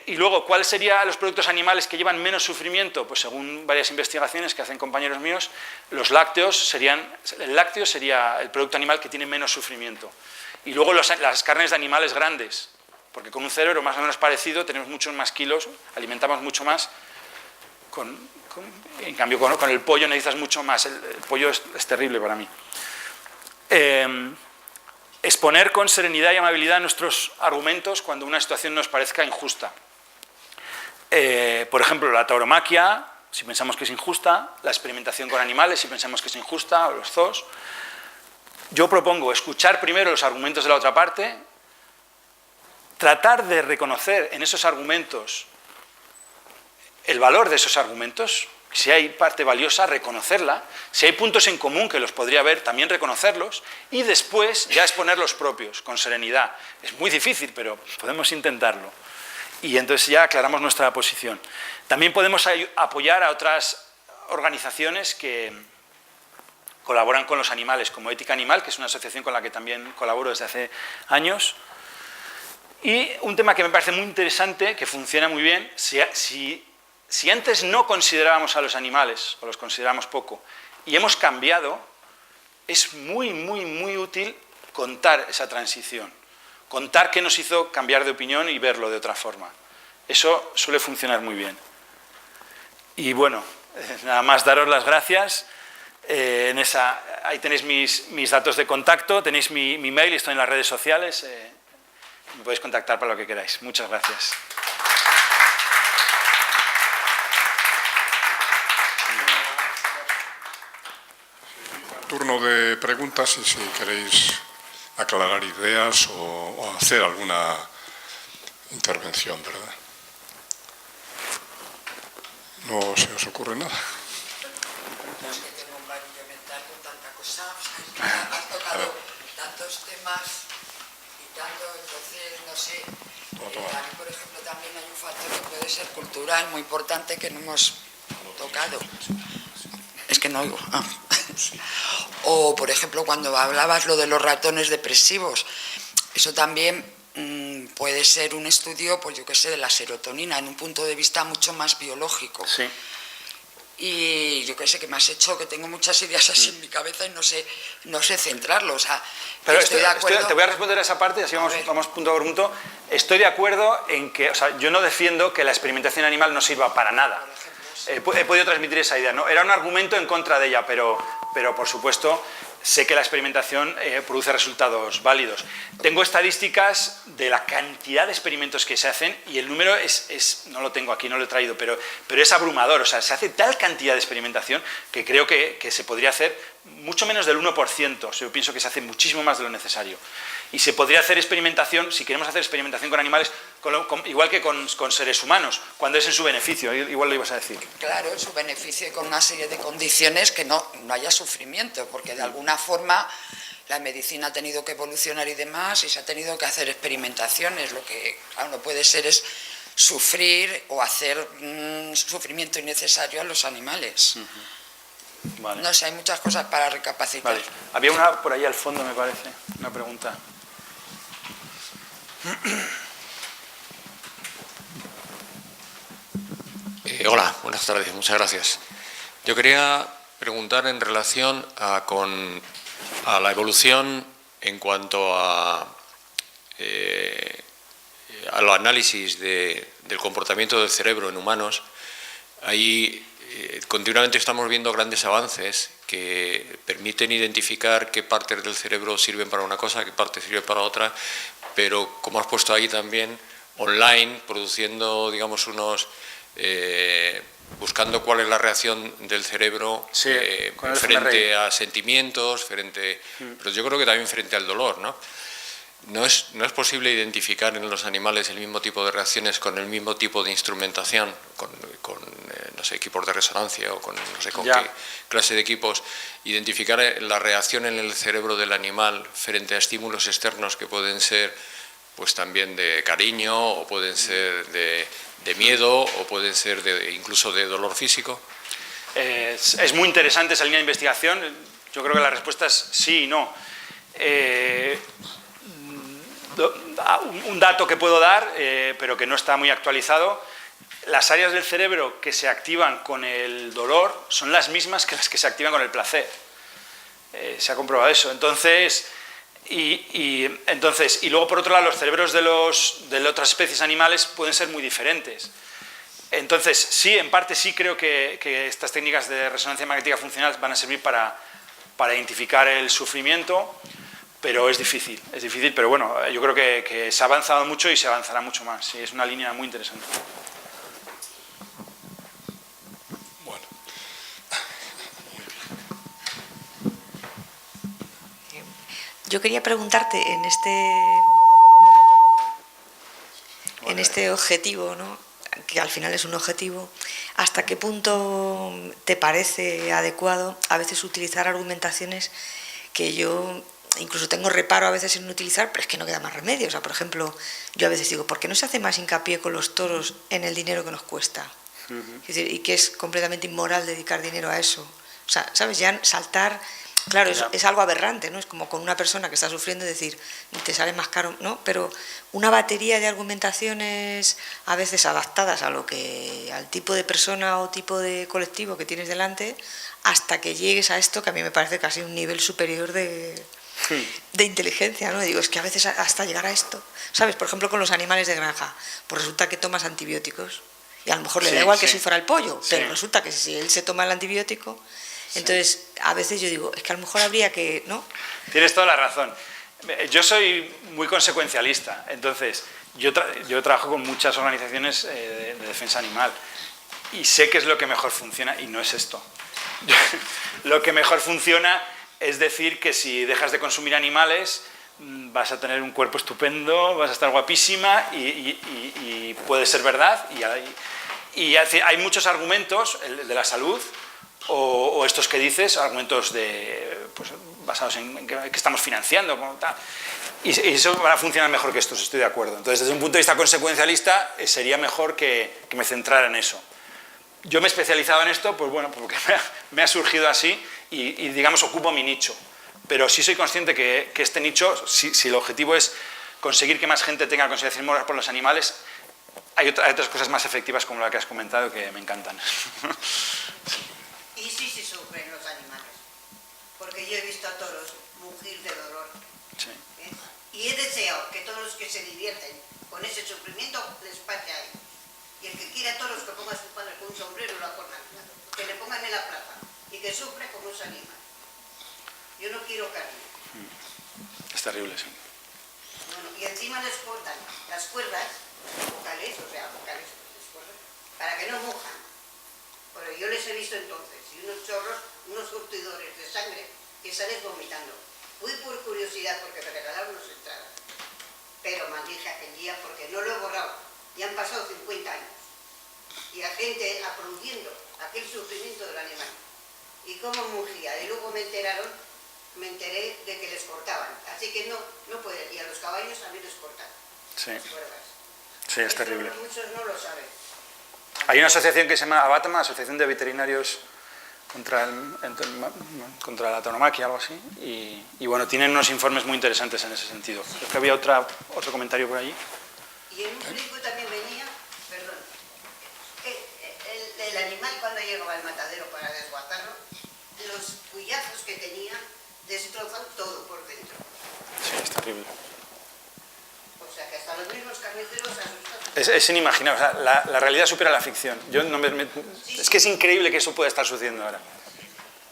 Y luego, ¿cuáles serían los productos animales que llevan menos sufrimiento? Pues según varias investigaciones que hacen compañeros míos, los lácteos serían... El lácteo sería el producto animal que tiene menos sufrimiento. Y luego las carnes de animales grandes, porque con un cerebro más o menos parecido tenemos muchos más kilos, alimentamos mucho más. En cambio, con el pollo necesitas mucho más. El pollo es terrible para mí. Exponer con serenidad y amabilidad nuestros argumentos cuando una situación nos parezca injusta. Por ejemplo, la tauromaquia, si pensamos que es injusta, la experimentación con animales, si pensamos que es injusta, o los zoos. Yo propongo escuchar primero los argumentos de la otra parte, tratar de reconocer en esos argumentos el valor de esos argumentos, si hay parte valiosa, reconocerla, si hay puntos en común que los podría haber, también reconocerlos, y después ya exponer los propios, con serenidad. Es muy difícil, pero podemos intentarlo. Y entonces ya aclaramos nuestra posición. También podemos apoyar a otras organizaciones que colaboran con los animales, como Ética Animal, que es una asociación con la que también colaboro desde hace años. Y un tema que me parece muy interesante, que funciona muy bien, si antes no considerábamos a los animales, o los consideramos poco, y hemos cambiado, es muy, muy, muy útil contar esa transición. Contar qué nos hizo cambiar de opinión y verlo de otra forma. Eso suele funcionar muy bien. Y bueno, nada más daros las gracias. Ahí tenéis mis datos de contacto, tenéis mi mail, estoy en las redes sociales. Me podéis contactar para lo que queráis. Muchas gracias. Turno de preguntas y si queréis aclarar ideas o hacer alguna intervención, ¿verdad? ¿No se os ocurre nada? Es que tengo un varillo mental con tanta cosa, has tocado tantos temas y tanto, entonces, no sé. A mí, por ejemplo, también hay un factor que puede ser cultural muy importante que no hemos tocado. Es que no oigo. O, por ejemplo, cuando hablabas lo de los ratones depresivos, eso también puede ser un estudio, pues yo qué sé, de la serotonina, en un punto de vista mucho más biológico. Sí. Y yo qué sé, que me has hecho que tengo muchas ideas así en mi cabeza y no sé centrarlo. O sea, pero estoy de acuerdo. Te voy a responder a esa parte, así vamos punto por punto. Estoy de acuerdo en que, o sea, yo no defiendo que la experimentación animal no sirva para nada. He podido transmitir esa idea, ¿no? Era un argumento en contra de ella, pero por supuesto sé que la experimentación produce resultados válidos. Tengo estadísticas de la cantidad de experimentos que se hacen y el número no lo tengo aquí, no lo he traído, pero es abrumador. O sea, se hace tal cantidad de experimentación que creo que se podría hacer mucho menos del 1%. Yo pienso que se hace muchísimo más de lo necesario. Y se podría hacer experimentación, si queremos hacer experimentación con animales, igual que con seres humanos, cuando es en su beneficio, igual lo ibas a decir. Claro, en su beneficio y con una serie de condiciones que no haya sufrimiento, porque de alguna forma la medicina ha tenido que evolucionar y demás, y se ha tenido que hacer experimentaciones. Lo que claro, no puede ser es sufrir o hacer sufrimiento innecesario a los animales. Vale. No sé, hay muchas cosas para recapacitar. Vale. Había una por ahí al fondo, me parece, una pregunta. Hola, buenas tardes, muchas gracias. Yo quería preguntar en relación a la evolución en cuanto al análisis del comportamiento del cerebro en humanos. Ahí continuamente estamos viendo grandes avances que permiten identificar qué partes del cerebro sirven para una cosa, qué partes sirven para otra, pero como has puesto ahí también, online, produciendo, digamos, buscando buscando cuál es la reacción del cerebro Sí, con el frente fMRI. a sentimientos, pero yo creo que también frente al dolor, ¿no? No es posible identificar en los animales el mismo tipo de reacciones con el mismo tipo de instrumentación, con no sé, equipos de resonancia o con no sé con Ya. qué clase de equipos, identificar la reacción en el cerebro del animal frente a estímulos externos que pueden ser pues también de cariño o pueden ser de miedo o pueden ser incluso de dolor físico. Es muy interesante esa línea de investigación. Yo creo que la respuesta es sí y no. Un dato que puedo dar, pero que no está muy actualizado: las áreas del cerebro que se activan con el dolor son las mismas que las que se activan con el placer. Se ha comprobado eso. Entonces, y luego, por otro lado, los cerebros de otras especies animales pueden ser muy diferentes. Entonces, sí, en parte sí creo que estas técnicas de resonancia magnética funcional van a servir para identificar el sufrimiento, pero es difícil, pero bueno, yo creo que se ha avanzado mucho y se avanzará mucho más. Sí, es una línea muy interesante. Bueno, yo quería preguntarte en este objetivo, ¿no?, que al final es un objetivo, ¿hasta qué punto te parece adecuado a veces utilizar argumentaciones que yo incluso tengo reparo a veces en utilizar, pero es que no queda más remedio? O sea, por ejemplo, yo a veces digo, ¿por qué no se hace más hincapié con los toros en el dinero que nos cuesta? Es decir, y que es completamente inmoral dedicar dinero a eso. O sea, ¿sabes? Ya saltar... Claro, es algo aberrante, ¿no? Es como con una persona que está sufriendo decir, te sale más caro, ¿no? Pero una batería de argumentaciones a veces adaptadas al tipo de persona o tipo de colectivo que tienes delante, hasta que llegues a esto, que a mí me parece casi un nivel superior de inteligencia, ¿no? Digo, es que a veces hasta llegar a esto, ¿sabes? Por ejemplo, con los animales de granja, pues resulta que tomas antibióticos y a lo mejor le da igual que si fuera el pollo, pero resulta que si él se toma el antibiótico... Entonces, a veces yo digo, es que a lo mejor habría que... ¿no? Tienes toda la razón. Yo soy muy consecuencialista, entonces yo trabajo con muchas organizaciones de defensa animal y sé qué es lo que mejor funciona y no es esto. Lo que mejor funciona es decir que si dejas de consumir animales vas a tener un cuerpo estupendo, vas a estar guapísima y puede ser verdad. Y hay muchos argumentos, el de la salud, o estos que dices, argumentos pues, basados en que estamos financiando, como tal. Y eso va a funcionar mejor que estos, estoy de acuerdo. Entonces, desde un punto de vista consecuencialista, sería mejor que me centrara en eso. Yo me he especializado en esto, pues bueno, porque me ha surgido así y digamos, ocupo mi nicho. Pero sí soy consciente que este nicho, si el objetivo es conseguir que más gente tenga consideración moral por los animales, hay otras cosas más efectivas como la que has comentado que me encantan. Y sí se sufren los animales, porque yo he visto a toros mugir de dolor. Sí. Y he deseado que todos los que se divierten con ese sufrimiento les pase a ellos. Y el que quiera toros que ponga a su padre con un sombrero y lo acordan, que le pongan en la plaza y que sufre como un animal. Yo no quiero carne. Es terrible, sí. Bueno, y encima les cortan las cuerdas vocales, para que no mujan. Pero yo les he visto entonces, y unos chorros, unos surtidores de sangre que sales vomitando. Fui por curiosidad porque me regalaron unas entradas, pero maldije aquel día porque no lo he borrado. Ya han pasado 50 años. Y la gente aplaudiendo aquel sufrimiento del animal. Y cómo mugía. Y luego me enteré de que les cortaban. Así que no pueden. Y a los caballos también les cortan. Sí. Cuerdas. Sí, es terrible. Muchos no lo saben. Hay una asociación que se llama ABATMA, Asociación de Veterinarios contra la Tauromaquia, algo así, y bueno, tienen unos informes muy interesantes en ese sentido. Creo que había otro comentario por allí. Y en un libro también venía, perdón, el animal cuando llegaba al matadero para desguazarlo, los cuyazos que tenía destrozan todo por dentro. Sí, es terrible. O sea que hasta los mismos carniceros se asustan. Es inimaginable, o sea, la realidad supera la ficción. Es que es increíble que eso pueda estar sucediendo ahora.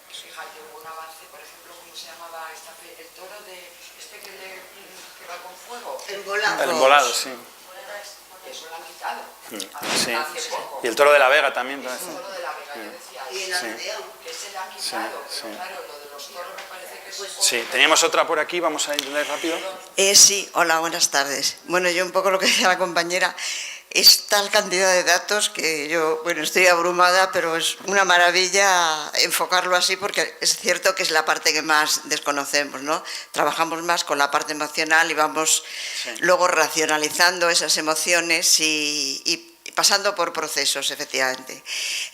Fíjate, hubo un avance, por ejemplo, ¿cómo se llamaba el toro que va con fuego? El volado, sí. Eso lo han quitado. Sí. Hace poco. Y el toro de la Vega también. El toro de la Vega. yo decía, Y en Aldeón. que se le han quitado, pero claro, lo de los toros me parece que es... Sí, teníamos otra por aquí, vamos a entender rápido. Sí, hola, buenas tardes. Bueno, yo un poco lo que decía la compañera, es tal cantidad de datos que yo, bueno, estoy abrumada, pero es una maravilla enfocarlo así porque es cierto que es la parte que más desconocemos, ¿no? Trabajamos más con la parte emocional y vamos luego racionalizando esas emociones y pasando por procesos, efectivamente.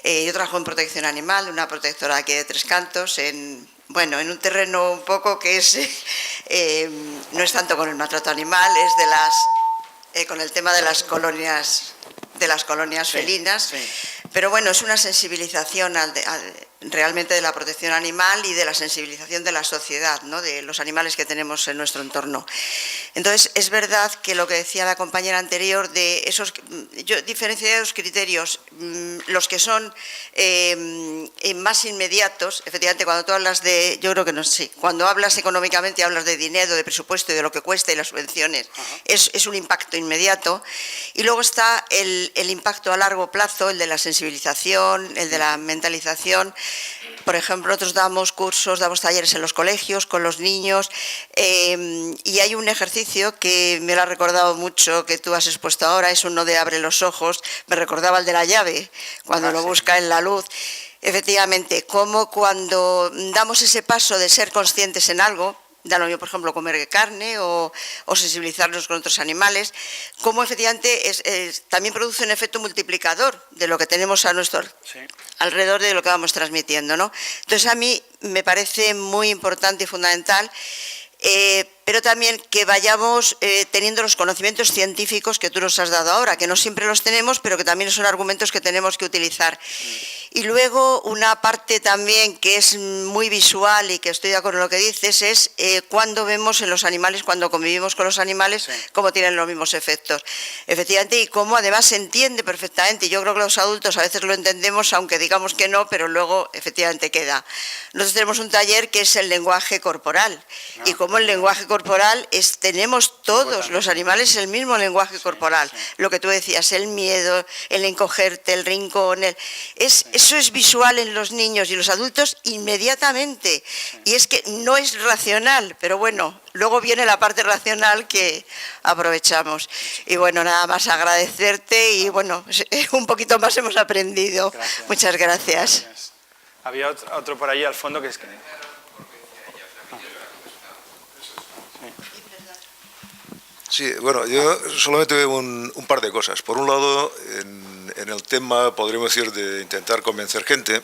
Yo trabajo en protección animal, una protectora aquí de Tres Cantos, en un terreno un poco que es, no es tanto con el maltrato animal, es de con el tema de las colonias felinas, pero bueno, es una sensibilización realmente de la protección animal y de la sensibilización de la sociedad, ¿no? De los animales que tenemos en nuestro entorno. Entonces, es verdad que lo que decía la compañera anterior, yo diferenciaría dos criterios, los que son más inmediatos, efectivamente, cuando tú hablas yo creo que no sé, cuando hablas económicamente hablas de dinero, de presupuesto y de lo que cuesta y las subvenciones, es un impacto inmediato, y luego está el impacto a largo plazo, el de la sensibilización, el de la mentalización. Por ejemplo, nosotros damos cursos, damos talleres en los colegios con los niños y hay un ejercicio que me lo ha recordado mucho, que tú has expuesto ahora, es uno de abre los ojos, me recordaba el de la llave, cuando lo busca en la luz. Efectivamente, como cuando damos ese paso de ser conscientes en algo, da lo mismo, por ejemplo, comer carne o sensibilizarnos con otros animales, como efectivamente también produce un efecto multiplicador de lo que tenemos a nuestro alrededor de lo que vamos transmitiendo, ¿no? Entonces, a mí me parece muy importante y fundamental, pero también que vayamos teniendo los conocimientos científicos que tú nos has dado ahora, que no siempre los tenemos, pero que también son argumentos que tenemos que utilizar. Y luego una parte también que es muy visual y que estoy de acuerdo en lo que dices es cuando vemos en los animales, cuando convivimos con los animales, cómo tienen los mismos efectos. Efectivamente, y cómo además se entiende perfectamente. Yo creo que los adultos a veces lo entendemos, aunque digamos que no, pero luego efectivamente queda. Nosotros tenemos un taller que es el lenguaje corporal. Y como el lenguaje corporal tenemos todos los animales el mismo lenguaje corporal. Lo que tú decías, el miedo, el encogerte, el rincón, eso es visual en los niños y los adultos inmediatamente. Y es que no es racional, pero bueno, luego viene la parte racional que aprovechamos. Y bueno, nada más agradecerte y bueno, un poquito más hemos aprendido. Gracias. Muchas gracias. Había otro por ahí al fondo que es que... Sí, bueno, yo solamente un par de cosas. Por un lado, en el tema, podríamos decir, de intentar convencer gente,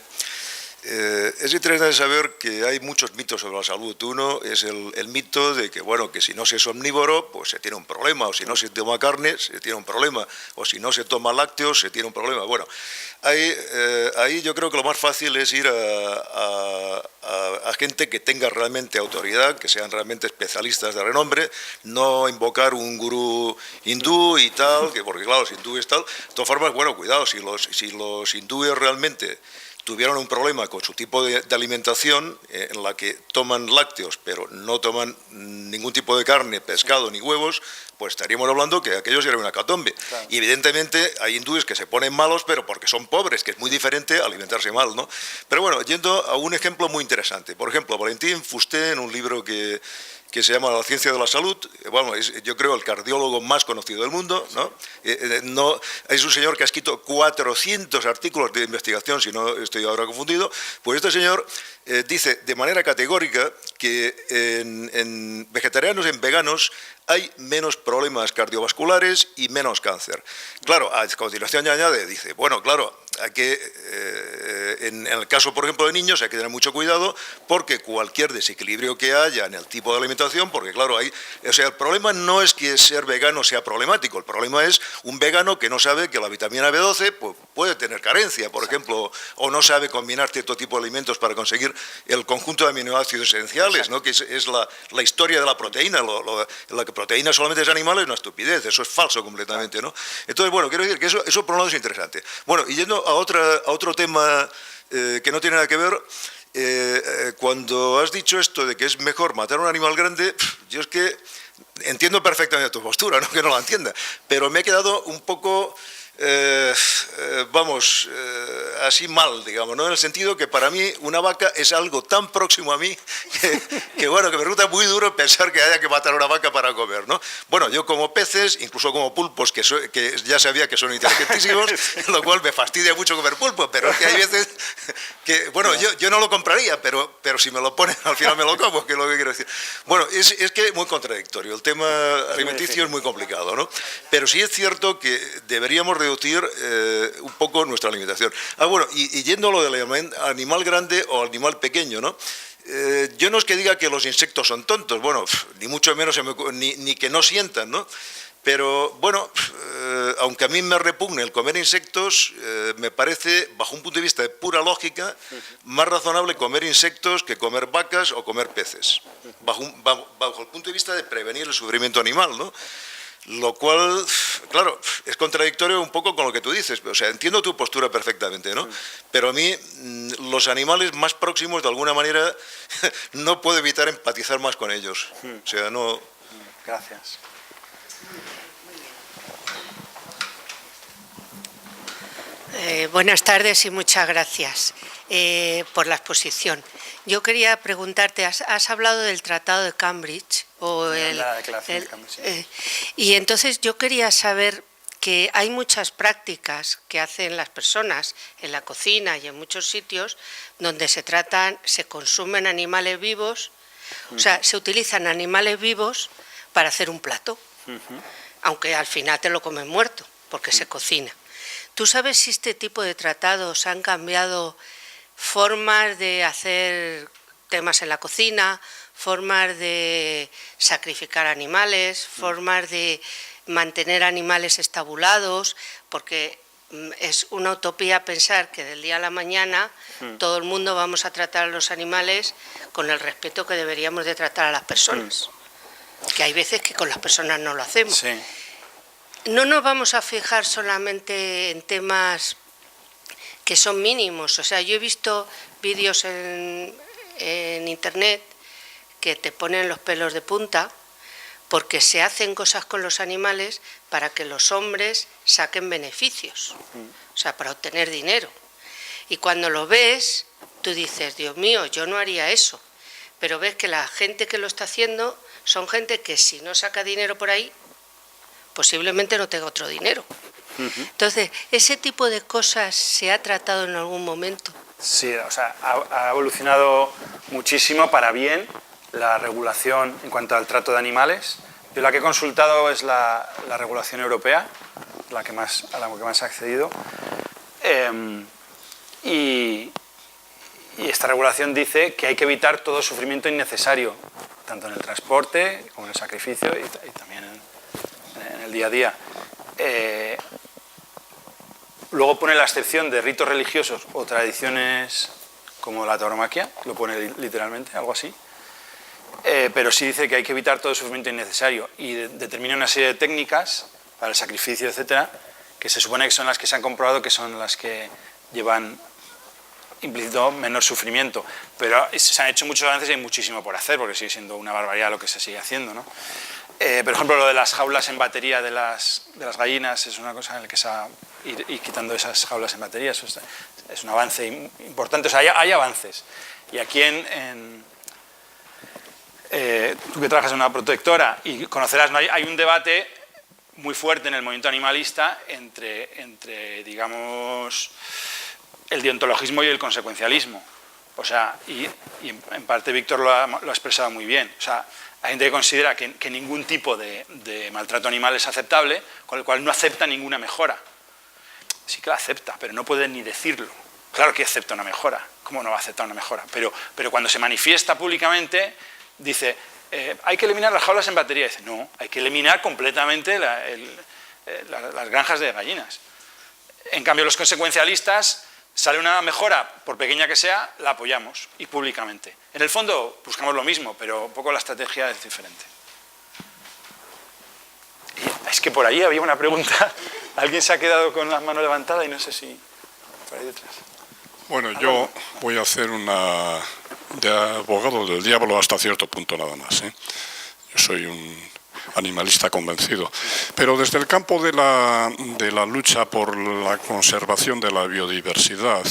es interesante saber que hay muchos mitos sobre la salud. Uno es el mito de que, bueno, que si no se es omnívoro, pues se tiene un problema, o si no se toma carne, se tiene un problema, o si no se toma lácteos, se tiene un problema. Bueno, ahí yo creo que lo más fácil es ir a gente que tenga realmente autoridad, que sean realmente especialistas de renombre, no invocar un gurú hindú y tal, porque claro, los hindúes tal. De todas formas, bueno, cuidado, si los hindúes realmente tuvieron un problema con su tipo de alimentación, en la que toman lácteos, pero no toman ningún tipo de carne, pescado ni huevos, pues estaríamos hablando que aquello sería una hecatombe. Claro. Y evidentemente hay hindúes que se ponen malos, pero porque son pobres, que es muy diferente a alimentarse mal, ¿no? Pero bueno, yendo a un ejemplo muy interesante. Por ejemplo, Valentín Fuster, en un libro que se llama La ciencia de la salud, bueno, es, yo creo, el cardiólogo más conocido del mundo, ¿no? Es un señor que ha escrito 400 artículos de investigación, si no estoy ahora confundido. Pues este señor dice de manera categórica que en vegetarianos, en veganos, hay menos problemas cardiovasculares y menos cáncer. Claro, a continuación ya añade, dice, bueno, claro, hay que, en el caso, por ejemplo, de niños, hay que tener mucho cuidado porque cualquier desequilibrio que haya en el tipo de alimentación, porque claro, o sea, el problema no es que ser vegano sea problemático, el problema es un vegano que no sabe que la vitamina B12 pues, puede tener carencia, por ejemplo, o no sabe combinar cierto tipo de alimentos para conseguir el conjunto de aminoácidos esenciales, ¿no? Que es la historia de la proteína, la que proteína solamente es animal es una estupidez, eso es falso completamente, ¿no? Entonces, bueno, quiero decir que eso por un lado es interesante. Bueno, y yendo a otro tema que no tiene nada que ver, cuando has dicho esto de que es mejor matar a un animal grande, yo es que entiendo perfectamente tu postura, no que no la entienda, pero me he quedado un poco así mal, digamos, ¿no? En el sentido que para mí una vaca es algo tan próximo a mí que bueno, que me resulta muy duro pensar que haya que matar a una vaca para comer, ¿no? Bueno, yo como peces, incluso como pulpos, que ya sabía que son inteligentísimos, lo cual me fastidia mucho comer pulpo, pero es que hay veces que, bueno, yo no lo compraría, pero si me lo ponen al final me lo como, que es lo que quiero decir. Bueno, es que es muy contradictorio, el tema alimenticio es muy complicado, ¿no? Pero sí es cierto que deberíamos reducir un poco nuestra alimentación. Bueno, y yendo a lo del animal grande o animal pequeño, ¿no? Yo no es que diga que los insectos son tontos, bueno, ni mucho menos ni que no sientan, ¿no? Pero bueno, aunque a mí me repugne el comer insectos, me parece, bajo un punto de vista de pura lógica, más razonable comer insectos que comer vacas o comer peces, bajo el punto de vista de prevenir el sufrimiento animal, ¿no? Lo cual, claro, es contradictorio un poco con lo que tú dices. O sea, entiendo tu postura perfectamente, ¿no? Pero a mí, los animales más próximos, de alguna manera, no puedo evitar empatizar más con ellos. O sea, no... Gracias. Buenas tardes y muchas gracias por la exposición. Yo quería preguntarte, has hablado del Tratado de Cambridge, la Declaración de Cambridge, sí. Y entonces yo quería saber que hay muchas prácticas que hacen las personas en la cocina y en muchos sitios donde se consumen animales vivos, o sea, se utilizan animales vivos para hacer un plato, aunque al final te lo comes muerto, porque se cocina. ¿Tú sabes si este tipo de tratados han cambiado formas de hacer temas en la cocina, formas de sacrificar animales, formas de mantener animales estabulados? Porque es una utopía pensar que del día a la mañana todo el mundo vamos a tratar a los animales con el respeto que deberíamos de tratar a las personas. Que hay veces que con las personas no lo hacemos. Sí. No nos vamos a fijar solamente en temas que son mínimos. O sea, yo he visto vídeos en internet que te ponen los pelos de punta porque se hacen cosas con los animales para que los hombres saquen beneficios, o sea, para obtener dinero. Y cuando lo ves, tú dices, Dios mío, yo no haría eso. Pero ves que la gente que lo está haciendo son gente que si no saca dinero por ahí, posiblemente no tenga otro dinero. Entonces, ¿ese tipo de cosas se ha tratado en algún momento? Sí, o sea, ha evolucionado muchísimo para bien la regulación en cuanto al trato de animales. Yo la que he consultado es la regulación europea, a la que más he accedido. Y esta regulación dice que hay que evitar todo sufrimiento innecesario, tanto en el transporte como en el sacrificio y también en el día a día. Luego pone la excepción de ritos religiosos o tradiciones como la tauromaquia, lo pone literalmente, algo así. Pero sí dice que hay que evitar todo sufrimiento innecesario y determina una serie de técnicas para el sacrificio, etcétera, que se supone que son las que se han comprobado que son las que llevan implícito menor sufrimiento. Pero se han hecho muchos avances y hay muchísimo por hacer, porque sigue siendo una barbaridad lo que se sigue haciendo, ¿no? Por ejemplo, lo de las jaulas en batería de las gallinas es una cosa en la que se ha ir quitando esas jaulas en batería. Eso es un avance importante. O sea, hay avances. Y aquí tú que trabajas en una protectora y conocerás, ¿no? Hay un debate muy fuerte en el movimiento animalista entre digamos, el deontologismo y el consecuencialismo. O sea, y en parte Víctor lo ha expresado muy bien. O sea, hay gente que considera que ningún tipo de maltrato animal es aceptable, con el cual no acepta ninguna mejora. Sí que la acepta, pero no puede ni decirlo. Claro que acepta una mejora. ¿Cómo no va a aceptar una mejora? Pero cuando se manifiesta públicamente, dice, hay que eliminar las jaulas en batería. Dice, no, hay que eliminar completamente las granjas de gallinas. En cambio, los consecuencialistas, sale una mejora, por pequeña que sea, la apoyamos, y públicamente. En el fondo buscamos lo mismo, pero un poco la estrategia es diferente. Y es que por ahí había una pregunta. Alguien se ha quedado con la mano levantada y no sé si... por ahí detrás. Bueno, yo voy a hacer una de abogado del diablo hasta cierto punto nada más, ¿eh? Yo soy animalista convencido. Pero desde el campo de la lucha por la conservación de la biodiversidad,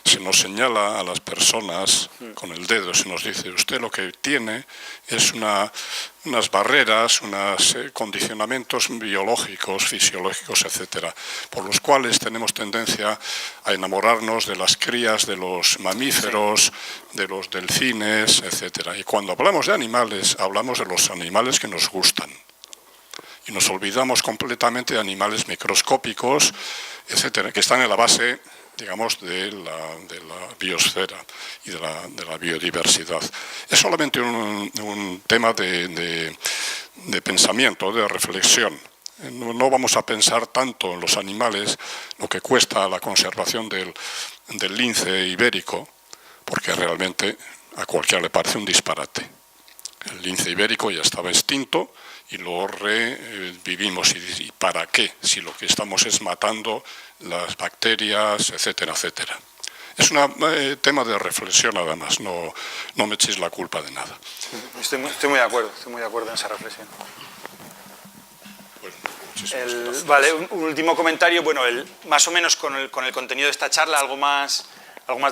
se nos señala a las personas con el dedo, se nos dice, usted lo que tiene es unas barreras, unos condicionamientos biológicos, fisiológicos, etcétera, por los cuales tenemos tendencia a enamorarnos de las crías de los mamíferos, de los delfines, etcétera. Y cuando hablamos de animales, hablamos de los animales que nos gustan. Y nos olvidamos completamente de animales microscópicos, etcétera, que están en la base, digamos, de la biosfera y de la biodiversidad. Es solamente un tema de pensamiento, de reflexión. No vamos a pensar tanto en los animales, lo que cuesta la conservación del lince ibérico, porque realmente a cualquiera le parece un disparate. El lince ibérico ya estaba extinto y lo revivimos. ¿Y para qué? Si lo que estamos es matando las bacterias, etcétera, etcétera. Es un tema de reflexión nada más, no me echéis la culpa de nada. Estoy muy de acuerdo en esa reflexión. Bueno, muchísimas gracias. Vale, un último comentario, bueno, más o menos con el contenido de esta charla, algo más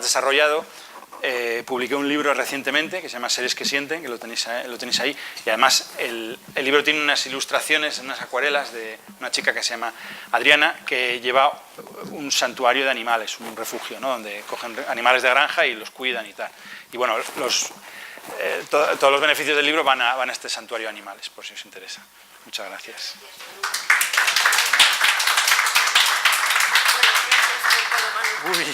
desarrollado. Publiqué un libro recientemente que se llama Seres que sienten, que lo tenéis ahí, y además el libro tiene unas ilustraciones, unas acuarelas de una chica que se llama Adriana, que lleva un santuario de animales, un refugio, ¿no?, donde cogen animales de granja y los cuidan y tal. Y bueno, todos los beneficios del libro van a este santuario de animales, por si os interesa. Muchas gracias. Uy.